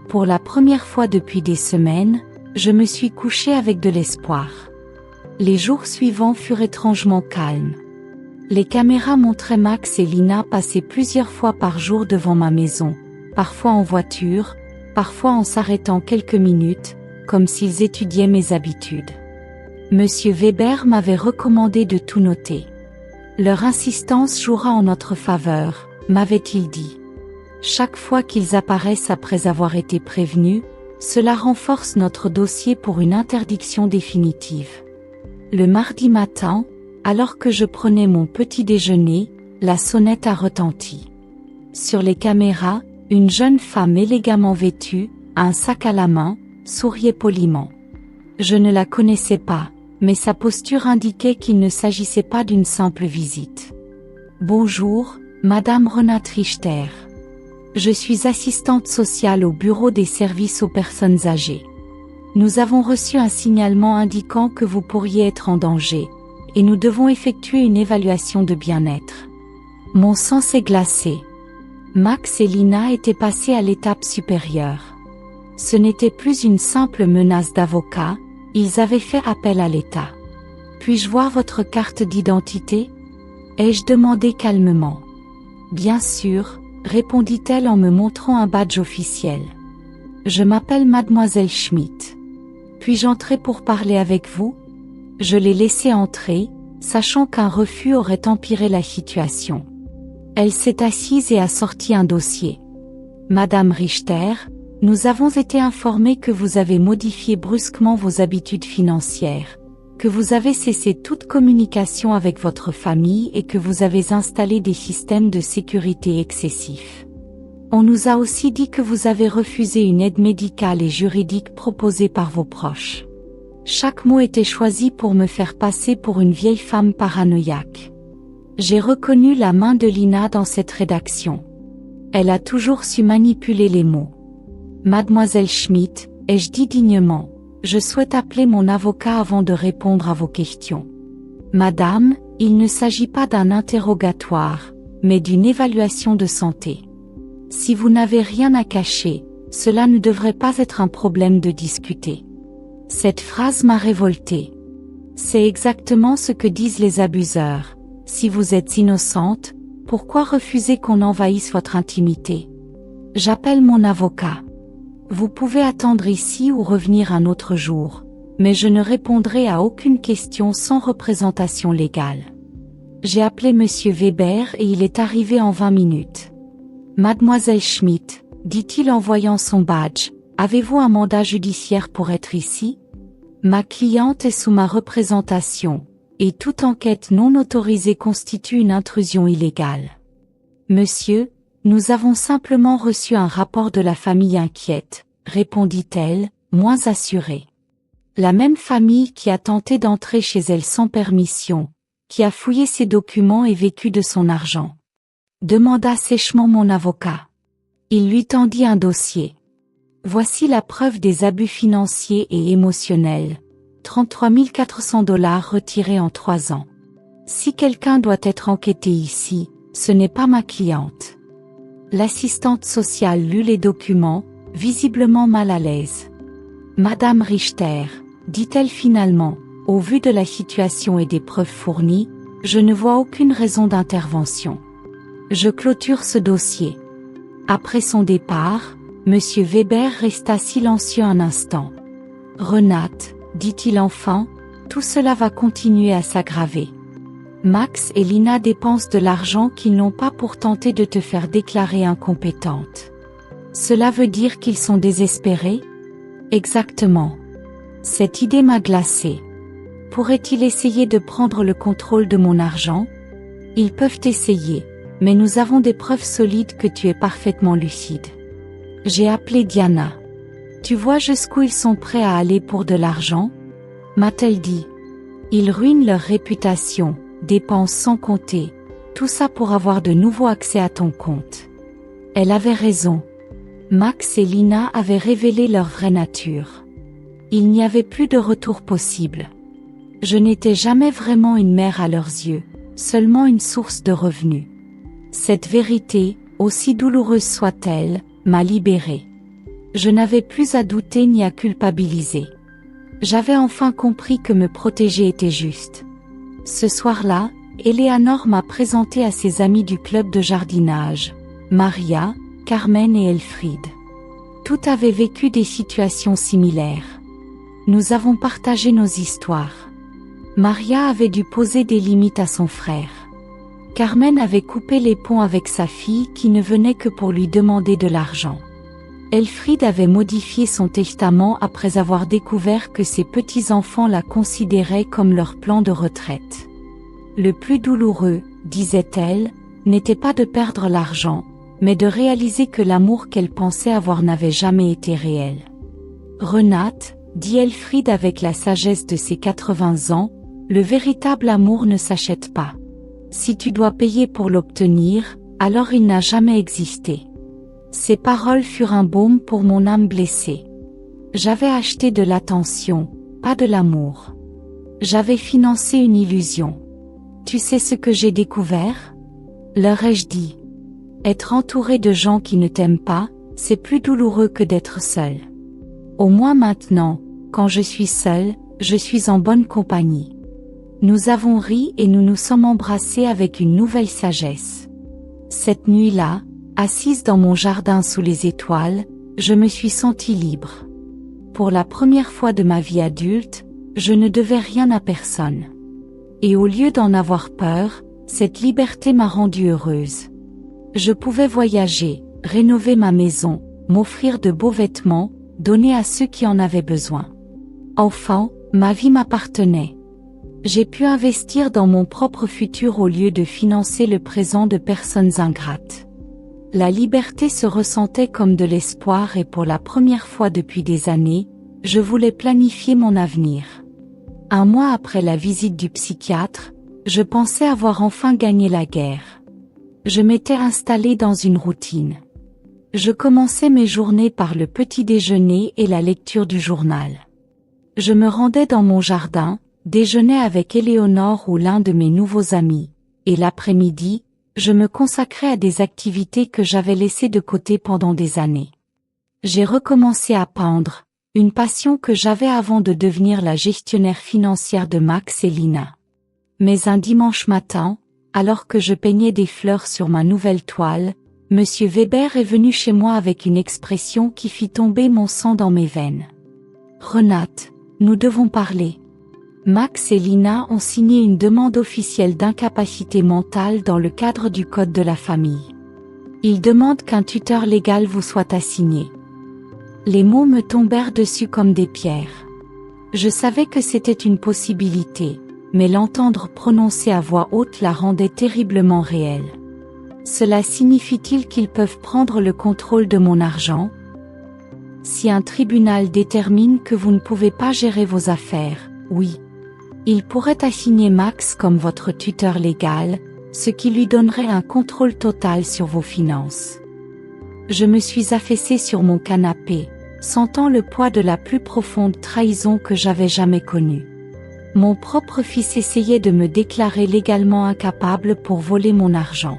Pour la première fois depuis des semaines, je me suis couchée avec de l'espoir. Les jours suivants furent étrangement calmes. Les caméras montraient Max et Lina passer plusieurs fois par jour devant ma maison, parfois en voiture, parfois en s'arrêtant quelques minutes, comme s'ils étudiaient mes habitudes. Monsieur Weber m'avait recommandé de tout noter. Leur insistance jouera en notre faveur, m'avait-il dit. Chaque fois qu'ils apparaissent après avoir été prévenus, cela renforce notre dossier pour une interdiction définitive. Le mardi matin, alors que je prenais mon petit déjeuner, la sonnette a retenti. Sur les caméras, une jeune femme élégamment vêtue, un sac à la main, souriait poliment. Je ne la connaissais pas, mais sa posture indiquait qu'il ne s'agissait pas d'une simple visite. Bonjour, Madame Renate Richter. Je suis assistante sociale au bureau des services aux personnes âgées. Nous avons reçu un signalement indiquant que vous pourriez être en danger, et nous devons effectuer une évaluation de bien-être. Mon sang s'est glacé. Max et Lina étaient passés à l'étape supérieure. Ce n'était plus une simple menace d'avocat, ils avaient fait appel à l'État. Puis-je voir votre carte d'identité ? Ai-je demandé calmement. Bien sûr, répondit-elle en me montrant un badge officiel. Je m'appelle Mademoiselle Schmidt. Puis-je entrer pour parler avec vous ? Je l'ai laissée entrer, sachant qu'un refus aurait empiré la situation. Elle s'est assise et a sorti un dossier. Madame Richter, nous avons été informés que vous avez modifié brusquement vos habitudes financières, que vous avez cessé toute communication avec votre famille et que vous avez installé des systèmes de sécurité excessifs. On nous a aussi dit que vous avez refusé une aide médicale et juridique proposée par vos proches. Chaque mot était choisi pour me faire passer pour une vieille femme paranoïaque. J'ai reconnu la main de Lina dans cette rédaction. Elle a toujours su manipuler les mots. Mademoiselle Schmidt, ai-je dit dignement, je souhaite appeler mon avocat avant de répondre à vos questions. Madame, il ne s'agit pas d'un interrogatoire, mais d'une évaluation de santé. Si vous n'avez rien à cacher, cela ne devrait pas être un problème de discuter. Cette phrase m'a révoltée. C'est exactement ce que disent les abuseurs. Si vous êtes innocente, pourquoi refuser qu'on envahisse votre intimité ? J'appelle mon avocat. Vous pouvez attendre ici ou revenir un autre jour, mais je ne répondrai à aucune question sans représentation légale. J'ai appelé Monsieur Weber et il est arrivé en 20 minutes. Mademoiselle Schmidt, dit-il en voyant son badge, avez-vous un mandat judiciaire pour être ici ? Ma cliente est sous ma représentation, et toute enquête non autorisée constitue une intrusion illégale. Monsieur, nous avons simplement reçu un rapport de la famille inquiète, répondit-elle, moins assurée. La même famille qui a tenté d'entrer chez elle sans permission, qui a fouillé ses documents et vécu de son argent. Demanda sèchement mon avocat. Il lui tendit un dossier. Voici la preuve des abus financiers et émotionnels. 33 400 $ retirés en 3 ans. Si quelqu'un doit être enquêté ici, ce n'est pas ma cliente. L'assistante sociale lut les documents, visiblement mal à l'aise. Madame Richter, dit-elle finalement, au vu de la situation et des preuves fournies, je ne vois aucune raison d'intervention. Je clôture ce dossier. Après son départ, Monsieur Weber resta silencieux un instant. Renate, dit-il enfin, tout cela va continuer à s'aggraver. Max et Lina dépensent de l'argent qu'ils n'ont pas pour tenter de te faire déclarer incompétente. Cela veut dire qu'ils sont désespérés ? Exactement. Cette idée m'a glacée. Pourrait-il essayer de prendre le contrôle de mon argent ? Ils peuvent essayer, mais nous avons des preuves solides que tu es parfaitement lucide. J'ai appelé Diana. Tu vois jusqu'où ils sont prêts à aller pour de l'argent ? M'a-t-elle dit. Ils ruinent leur réputation, dépensent sans compter, tout ça pour avoir de nouveau accès à ton compte. Elle avait raison. Max et Lina avaient révélé leur vraie nature. Il n'y avait plus de retour possible. Je n'étais jamais vraiment une mère à leurs yeux, seulement une source de revenus. Cette vérité, aussi douloureuse soit-elle, m'a libérée. Je n'avais plus à douter ni à culpabiliser. J'avais enfin compris que me protéger était juste. Ce soir-là, Eleanor m'a présenté à ses amis du club de jardinage, Maria, Carmen et Elfried. Toutes avaient vécu des situations similaires. Nous avons partagé nos histoires. Maria avait dû poser des limites à son frère. Carmen avait coupé les ponts avec sa fille qui ne venait que pour lui demander de l'argent. Elfried avait modifié son testament après avoir découvert que ses petits-enfants la considéraient comme leur plan de retraite. Le plus douloureux, disait-elle, n'était pas de perdre l'argent, mais de réaliser que l'amour qu'elle pensait avoir n'avait jamais été réel. Renate, dit Elfried avec la sagesse de ses 80 ans, le véritable amour ne s'achète pas. Si tu dois payer pour l'obtenir, alors il n'a jamais existé. Ces paroles furent un baume pour mon âme blessée. J'avais acheté de l'attention, pas de l'amour. J'avais financé une illusion. Tu sais ce que j'ai découvert? Leur ai-je dit. Être entouré de gens qui ne t'aiment pas, c'est plus douloureux que d'être seul. Au moins maintenant, quand je suis seule, je suis en bonne compagnie. Nous avons ri et nous nous sommes embrassés avec une nouvelle sagesse. Cette nuit-là, assise dans mon jardin sous les étoiles, je me suis sentie libre. Pour la première fois de ma vie adulte, je ne devais rien à personne. Et au lieu d'en avoir peur, cette liberté m'a rendue heureuse. Je pouvais voyager, rénover ma maison, m'offrir de beaux vêtements, donner à ceux qui en avaient besoin. Enfant, ma vie m'appartenait. J'ai pu investir dans mon propre futur au lieu de financer le présent de personnes ingrates. La liberté se ressentait comme de l'espoir et pour la première fois depuis des années, je voulais planifier mon avenir. Un mois après la visite du psychiatre, je pensais avoir enfin gagné la guerre. Je m'étais installée dans une routine. Je commençais mes journées par le petit déjeuner et la lecture du journal. Je me rendais dans mon jardin, déjeunais avec Éléonore ou l'un de mes nouveaux amis, et l'après-midi, je me consacrais à des activités que j'avais laissées de côté pendant des années. J'ai recommencé à peindre, une passion que j'avais avant de devenir la gestionnaire financière de Max et Lina. Mais un dimanche matin, alors que je peignais des fleurs sur ma nouvelle toile, Monsieur Weber est venu chez moi avec une expression qui fit tomber mon sang dans mes veines. « Renate, nous devons parler. » Max et Lina ont signé une demande officielle d'incapacité mentale dans le cadre du Code de la famille. Ils demandent qu'un tuteur légal vous soit assigné. Les mots me tombèrent dessus comme des pierres. Je savais que c'était une possibilité, mais l'entendre prononcer à voix haute la rendait terriblement réelle. Cela signifie-t-il qu'ils peuvent prendre le contrôle de mon argent? Si un tribunal détermine que vous ne pouvez pas gérer vos affaires, oui. Il pourrait assigner Max comme votre tuteur légal, ce qui lui donnerait un contrôle total sur vos finances. Je me suis affaissée sur mon canapé, sentant le poids de la plus profonde trahison que j'avais jamais connue. Mon propre fils essayait de me déclarer légalement incapable pour voler mon argent.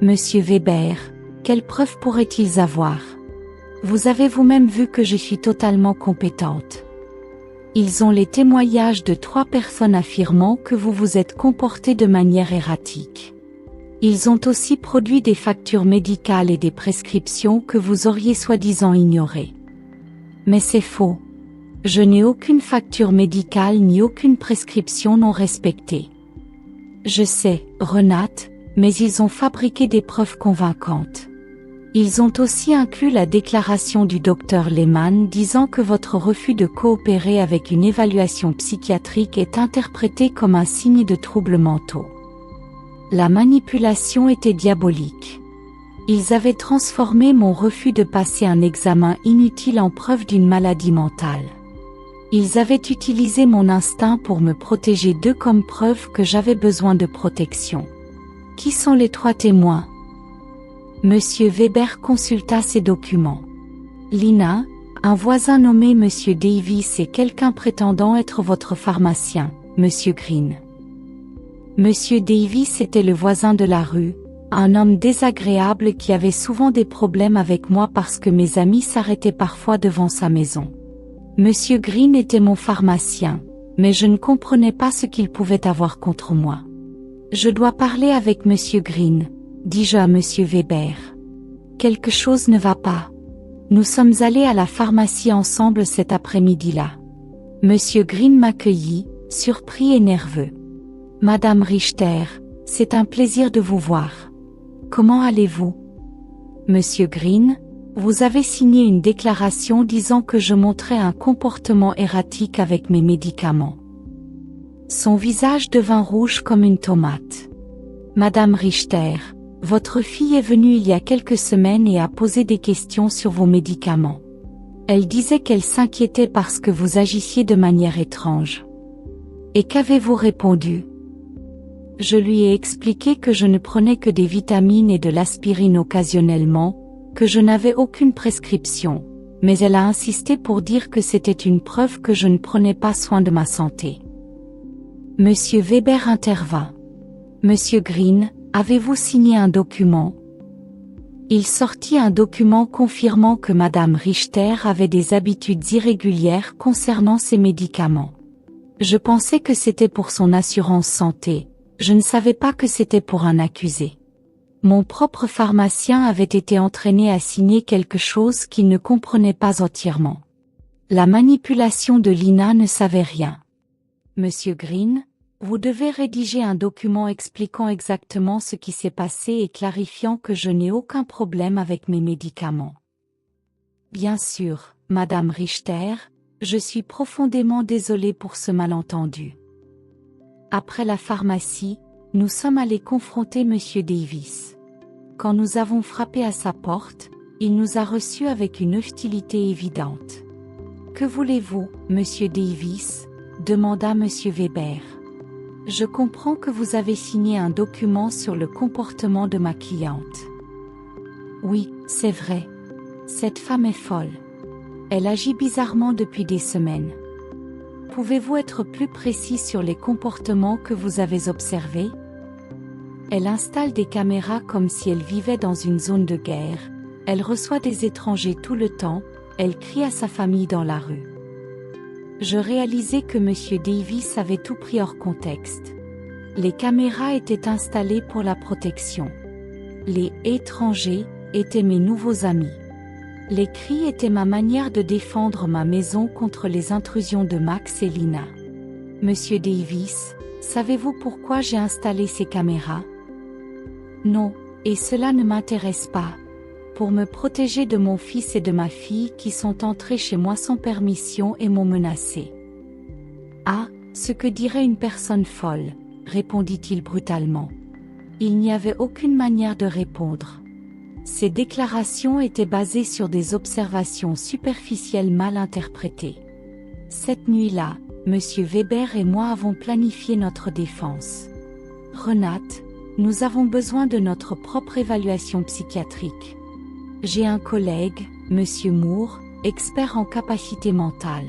Monsieur Weber, quelles preuves pourraient-ils avoir? Vous avez vous-même vu que je suis totalement compétente. Ils ont les témoignages de 3 personnes affirmant que vous vous êtes comporté de manière erratique. Ils ont aussi produit des factures médicales et des prescriptions que vous auriez soi-disant ignorées. Mais c'est faux. Je n'ai aucune facture médicale ni aucune prescription non respectée. Je sais, Renate, mais ils ont fabriqué des preuves convaincantes. Ils ont aussi inclus la déclaration du docteur Lehmann disant que votre refus de coopérer avec une évaluation psychiatrique est interprété comme un signe de troubles mentaux. La manipulation était diabolique. Ils avaient transformé mon refus de passer un examen inutile en preuve d'une maladie mentale. Ils avaient utilisé mon instinct pour me protéger d'eux comme preuve que j'avais besoin de protection. Qui sont les 3 témoins? Monsieur Weber consulta ses documents. Lina, un voisin nommé Monsieur Davis et quelqu'un prétendant être votre pharmacien, Monsieur Green. Monsieur Davis était le voisin de la rue, un homme désagréable qui avait souvent des problèmes avec moi parce que mes amis s'arrêtaient parfois devant sa maison. Monsieur Green était mon pharmacien, mais je ne comprenais pas ce qu'il pouvait avoir contre moi. Je dois parler avec Monsieur Green, dis-je à Monsieur Weber. Quelque chose ne va pas. Nous sommes allés à la pharmacie ensemble cet après-midi-là. Monsieur Green m'accueillit, surpris et nerveux. Madame Richter, c'est un plaisir de vous voir. Comment allez-vous? Monsieur Green, vous avez signé une déclaration disant que je montrais un comportement erratique avec mes médicaments. Son visage devint rouge comme une tomate. Madame Richter, votre fille est venue il y a quelques semaines et a posé des questions sur vos médicaments. Elle disait qu'elle s'inquiétait parce que vous agissiez de manière étrange. Et qu'avez-vous répondu? Je lui ai expliqué que je ne prenais que des vitamines et de l'aspirine occasionnellement, que je n'avais aucune prescription, mais elle a insisté pour dire que c'était une preuve que je ne prenais pas soin de ma santé. Monsieur Weber intervint. Monsieur Green, avez-vous signé un document? Il sortit un document confirmant que Madame Richter avait des habitudes irrégulières concernant ses médicaments. Je pensais que c'était pour son assurance santé, je ne savais pas que c'était pour un accusé. Mon propre pharmacien avait été entraîné à signer quelque chose qu'il ne comprenait pas entièrement. La manipulation de Lina ne savait rien. Monsieur Green, vous devez rédiger un document expliquant exactement ce qui s'est passé et clarifiant que je n'ai aucun problème avec mes médicaments. Bien sûr, Madame Richter, je suis profondément désolée pour ce malentendu. Après la pharmacie, nous sommes allés confronter Monsieur Davis. Quand nous avons frappé à sa porte, il nous a reçus avec une hostilité évidente. « Que voulez-vous, Monsieur Davis ?» demanda Monsieur Weber. « Je comprends que vous avez signé un document sur le comportement de ma cliente. » « Oui, c'est vrai. Cette femme est folle. Elle agit bizarrement depuis des semaines. Pouvez-vous être plus précis sur les comportements que vous avez observés? Elle installe des caméras comme si elle vivait dans une zone de guerre, elle reçoit des étrangers tout le temps, elle crie à sa famille dans la rue. » Je réalisais que Monsieur Davis avait tout pris hors contexte. Les caméras étaient installées pour la protection. Les étrangers étaient mes nouveaux amis. Les cris étaient ma manière de défendre ma maison contre les intrusions de Max et Lina. Monsieur Davis, savez-vous pourquoi j'ai installé ces caméras? Non, et cela ne m'intéresse pas. Pour me protéger de mon fils et de ma fille qui sont entrés chez moi sans permission et m'ont menacé. Ah, ce que dirait une personne folle, répondit-il brutalement. Il n'y avait aucune manière de répondre. Ces déclarations étaient basées sur des observations superficielles mal interprétées. Cette nuit-là, Monsieur Weber et moi avons planifié notre défense. Renate, nous avons besoin de notre propre évaluation psychiatrique. J'ai un collègue, Monsieur Moore, expert en capacité mentale.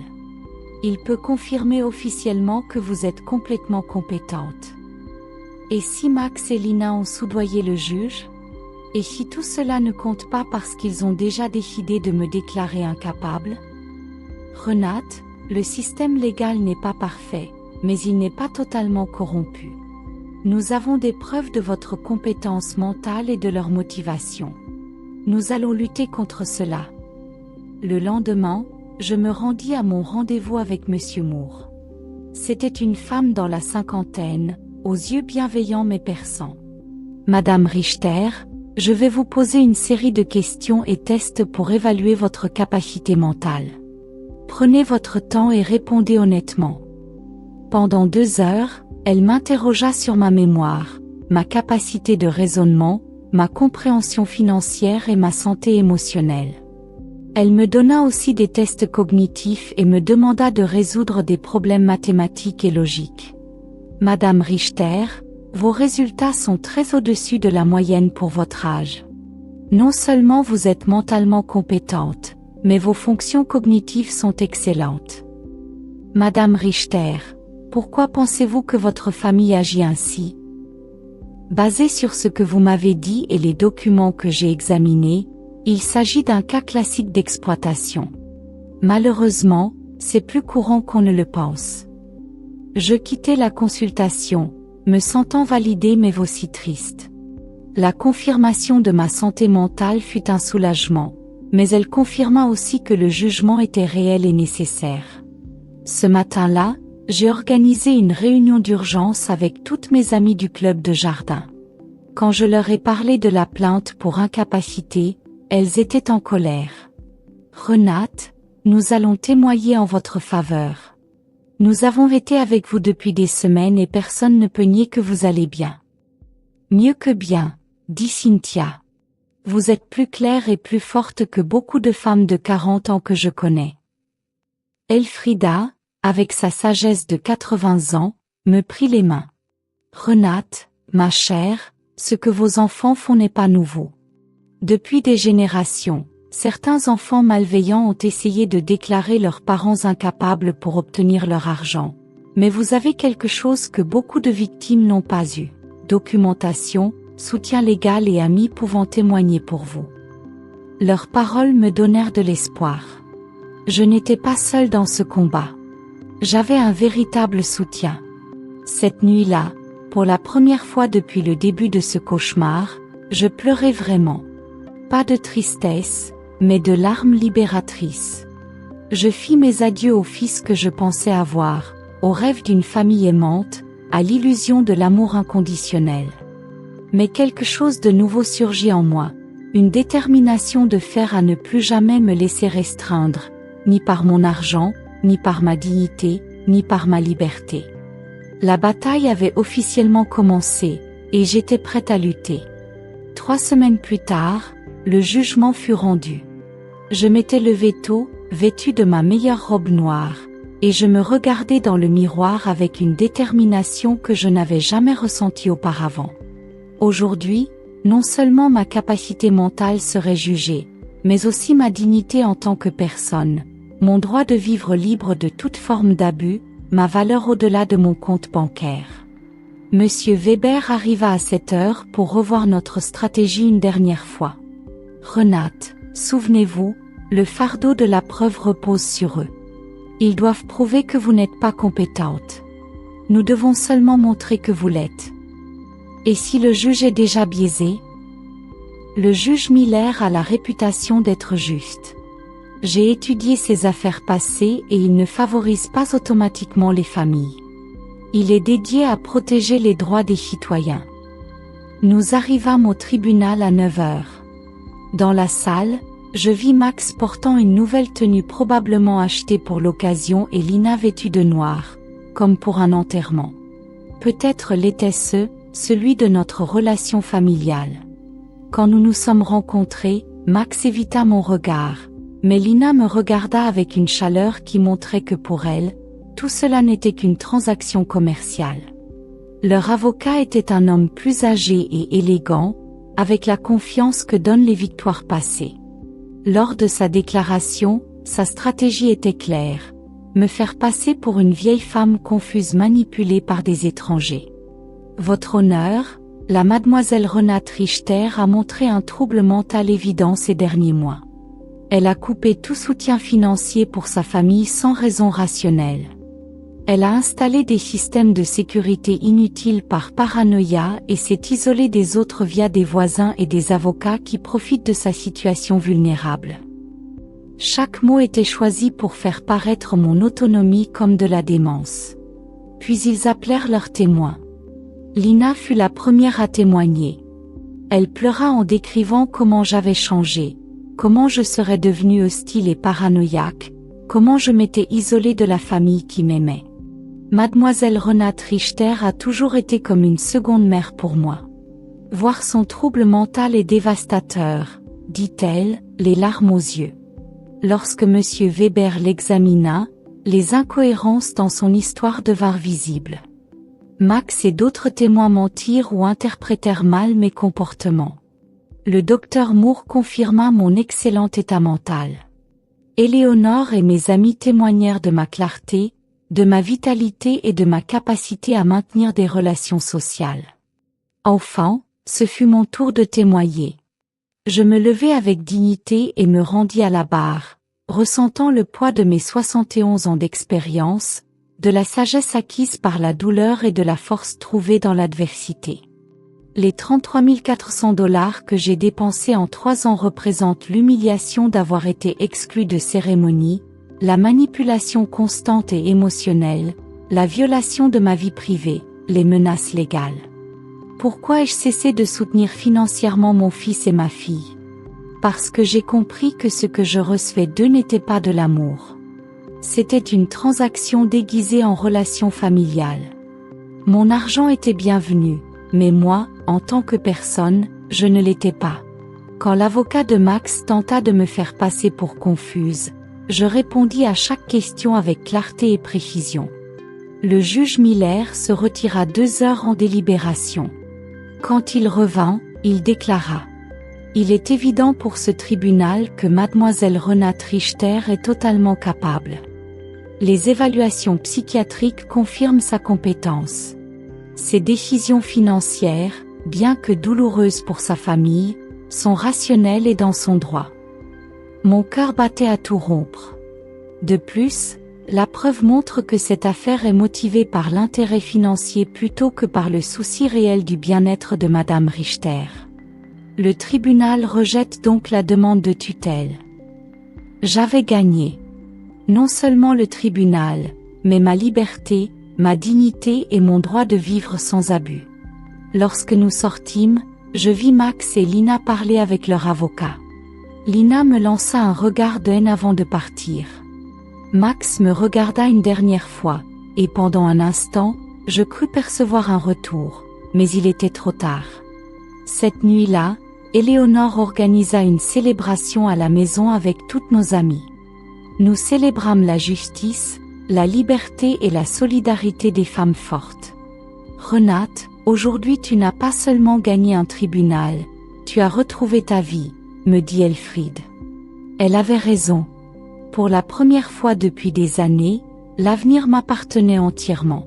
Il peut confirmer officiellement que vous êtes complètement compétente. Et si Max et Lina ont soudoyé le juge? Et si tout cela ne compte pas parce qu'ils ont déjà décidé de me déclarer incapable? Renate, le système légal n'est pas parfait, mais il n'est pas totalement corrompu. Nous avons des preuves de votre compétence mentale et de leur motivation. Nous allons lutter contre cela. Le lendemain, je me rendis à mon rendez-vous avec Monsieur Moore. C'était une femme dans la cinquantaine, aux yeux bienveillants mais perçants. Madame Richter, je vais vous poser une série de questions et tests pour évaluer votre capacité mentale. Prenez votre temps et répondez honnêtement. Pendant 2 heures, elle m'interrogea sur ma mémoire, ma capacité de raisonnement, ma compréhension financière et ma santé émotionnelle. Elle me donna aussi des tests cognitifs et me demanda de résoudre des problèmes mathématiques et logiques. Madame Richter, vos résultats sont très au-dessus de la moyenne pour votre âge. Non seulement vous êtes mentalement compétente, mais vos fonctions cognitives sont excellentes. Madame Richter, pourquoi pensez-vous que votre famille agit ainsi? Basé sur ce que vous m'avez dit et les documents que j'ai examinés, il s'agit d'un cas classique d'exploitation. Malheureusement, c'est plus courant qu'on ne le pense. Je quittai la consultation, me sentant validée mais aussi triste. La confirmation de ma santé mentale fut un soulagement, mais elle confirma aussi que le jugement était réel et nécessaire. Ce matin-là, j'ai organisé une réunion d'urgence avec toutes mes amies du club de jardin. Quand je leur ai parlé de la plainte pour incapacité, elles étaient en colère. Renate, nous allons témoigner en votre faveur. Nous avons été avec vous depuis des semaines et personne ne peut nier que vous allez bien. Mieux que bien, dit Cynthia. Vous êtes plus claire et plus forte que beaucoup de femmes de 40 ans que je connais. Elfrida, avec sa sagesse de 80 ans, me prit les mains. Renate, ma chère, ce que vos enfants font n'est pas nouveau. Depuis des générations, Certains enfants malveillants ont essayé de déclarer leurs parents incapables pour obtenir leur argent. Mais vous avez quelque chose que beaucoup de victimes n'ont pas eu. Documentation, soutien légal et amis pouvant témoigner pour vous. Leurs paroles me donnèrent de l'espoir. Je n'étais pas seule dans ce combat. J'avais un véritable soutien. Cette nuit-là, pour la première fois depuis le début de ce cauchemar, je pleurais vraiment. Pas de tristesse, mais de larmes libératrices. Je fis mes adieux au fils que je pensais avoir, au rêve d'une famille aimante, à l'illusion de l'amour inconditionnel. Mais quelque chose de nouveau surgit en moi, une détermination de fer à ne plus jamais me laisser restreindre, ni par mon argent, ni par ma dignité, ni par ma liberté. La bataille avait officiellement commencé, et j'étais prête à lutter. 3 semaines plus tard, le jugement fut rendu. Je m'étais levée tôt, vêtue de ma meilleure robe noire, et je me regardais dans le miroir avec une détermination que je n'avais jamais ressentie auparavant. Aujourd'hui, non seulement ma capacité mentale serait jugée, mais aussi ma dignité en tant que personne, mon droit de vivre libre de toute forme d'abus, ma valeur au-delà de mon compte bancaire. Monsieur Weber arriva à 7 heures pour revoir notre stratégie une dernière fois. Renate, souvenez-vous, le fardeau de la preuve repose sur eux. Ils doivent prouver que vous n'êtes pas compétente. Nous devons seulement montrer que vous l'êtes. Et si le juge est déjà biaisé? Le juge Miller a la réputation d'être juste. J'ai étudié ses affaires passées et il ne favorise pas automatiquement les familles. Il est dédié à protéger les droits des citoyens. Nous arrivâmes au tribunal à 9 heures. Dans la salle, je vis Max portant une nouvelle tenue probablement achetée pour l'occasion et Lina vêtue de noir, comme pour un enterrement. Peut-être l'était-ce, celui de notre relation familiale. Quand nous nous sommes rencontrés, Max évita mon regard, mais Lina me regarda avec une chaleur qui montrait que pour elle, tout cela n'était qu'une transaction commerciale. Leur avocat était un homme plus âgé et élégant, avec la confiance que donnent les victoires passées. Lors de sa déclaration, sa stratégie était claire, me faire passer pour une vieille femme confuse manipulée par des étrangers. Votre honneur, la mademoiselle Renate Richter a montré un trouble mental évident ces derniers mois. Elle a coupé tout soutien financier pour sa famille sans raison rationnelle. Elle a installé des systèmes de sécurité inutiles par paranoïa et s'est isolée des autres via des voisins et des avocats qui profitent de sa situation vulnérable. Chaque mot était choisi pour faire paraître mon autonomie comme de la démence. Puis ils appelèrent leurs témoins. Lina fut la première à témoigner. Elle pleura en décrivant comment j'avais changé, comment je serais devenue hostile et paranoïaque, comment je m'étais isolée de la famille qui m'aimait. Mademoiselle Renate Richter a toujours été comme une seconde mère pour moi. Voir son trouble mental est dévastateur, dit-elle, les larmes aux yeux. Lorsque Monsieur Weber l'examina, les incohérences dans son histoire devinrent visibles. Max et d'autres témoins mentirent ou interprétèrent mal mes comportements. Le docteur Moore confirma mon excellent état mental. Éléonore et mes amis témoignèrent de ma clarté, de ma vitalité et de ma capacité à maintenir des relations sociales. Enfin, ce fut mon tour de témoigner. Je me levai avec dignité et me rendis à la barre, ressentant le poids de mes 71 ans d'expérience, de la sagesse acquise par la douleur et de la force trouvée dans l'adversité. Les 33 400 $ que j'ai dépensés en 3 ans représentent l'humiliation d'avoir été exclu de cérémonie, la manipulation constante et émotionnelle, la violation de ma vie privée, les menaces légales. Pourquoi ai-je cessé de soutenir financièrement mon fils et ma fille? Parce que j'ai compris que ce que je recevais d'eux n'était pas de l'amour. C'était une transaction déguisée en relation familiale. Mon argent était bienvenu, mais moi, en tant que personne, je ne l'étais pas. Quand l'avocat de Max tenta de me faire passer pour confuse, je répondis à chaque question avec clarté et précision. Le juge Miller se retira 2 heures en délibération. Quand il revint, il déclara: « Il est évident pour ce tribunal que mademoiselle Renate Richter est totalement capable. Les évaluations psychiatriques confirment sa compétence. Ses décisions financières, bien que douloureuses pour sa famille, sont rationnelles et dans son droit. Mon cœur battait à tout rompre. De plus, la preuve montre que cette affaire est motivée par l'intérêt financier plutôt que par le souci réel du bien-être de madame Richter. Le tribunal rejette donc la demande de tutelle. J'avais gagné. Non seulement le tribunal, mais ma liberté, ma dignité et mon droit de vivre sans abus. Lorsque nous sortîmes, je vis Max et Lina parler avec leur avocat. Lina me lança un regard de haine avant de partir. Max me regarda une dernière fois, et pendant un instant, je crus percevoir un retour, mais il était trop tard. Cette nuit-là, Éléonore organisa une célébration à la maison avec toutes nos amies. Nous célébrâmes la justice, la liberté et la solidarité des femmes fortes. Renate, aujourd'hui tu n'as pas seulement gagné un tribunal, tu as retrouvé ta vie, me dit Elfriede. Elle avait raison. Pour la première fois depuis des années, l'avenir m'appartenait entièrement.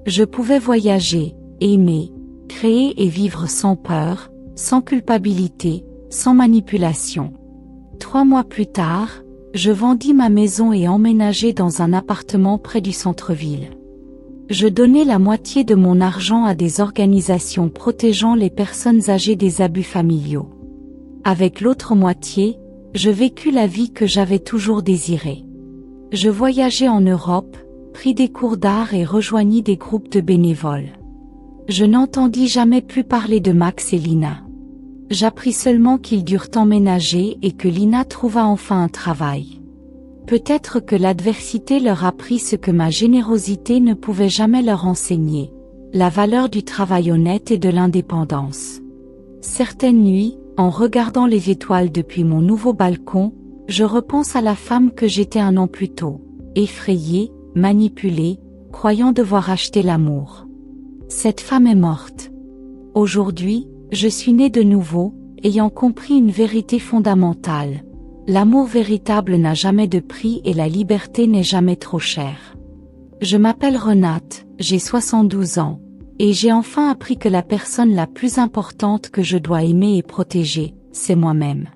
Je pouvais voyager, aimer, créer et vivre sans peur, sans culpabilité, sans manipulation. 3 mois plus tard, je vendis ma maison et emménageai dans un appartement près du centre-ville. Je donnai la moitié de mon argent à des organisations protégeant les personnes âgées des abus familiaux. Avec l'autre moitié, je vécus la vie que j'avais toujours désirée. Je voyageai en Europe, pris des cours d'art et rejoignis des groupes de bénévoles. Je n'entendis jamais plus parler de Max et Lina. J'appris seulement qu'ils durent emménager et que Lina trouva enfin un travail. Peut-être que l'adversité leur apprit ce que ma générosité ne pouvait jamais leur enseigner, la valeur du travail honnête et de l'indépendance. Certaines nuits, en regardant les étoiles depuis mon nouveau balcon, je repense à la femme que j'étais un an plus tôt, effrayée, manipulée, croyant devoir acheter l'amour. Cette femme est morte. Aujourd'hui, je suis née de nouveau, ayant compris une vérité fondamentale. L'amour véritable n'a jamais de prix et la liberté n'est jamais trop chère. Je m'appelle Renate, j'ai 72 ans, et j'ai enfin appris que la personne la plus importante que je dois aimer et protéger, c'est moi-même.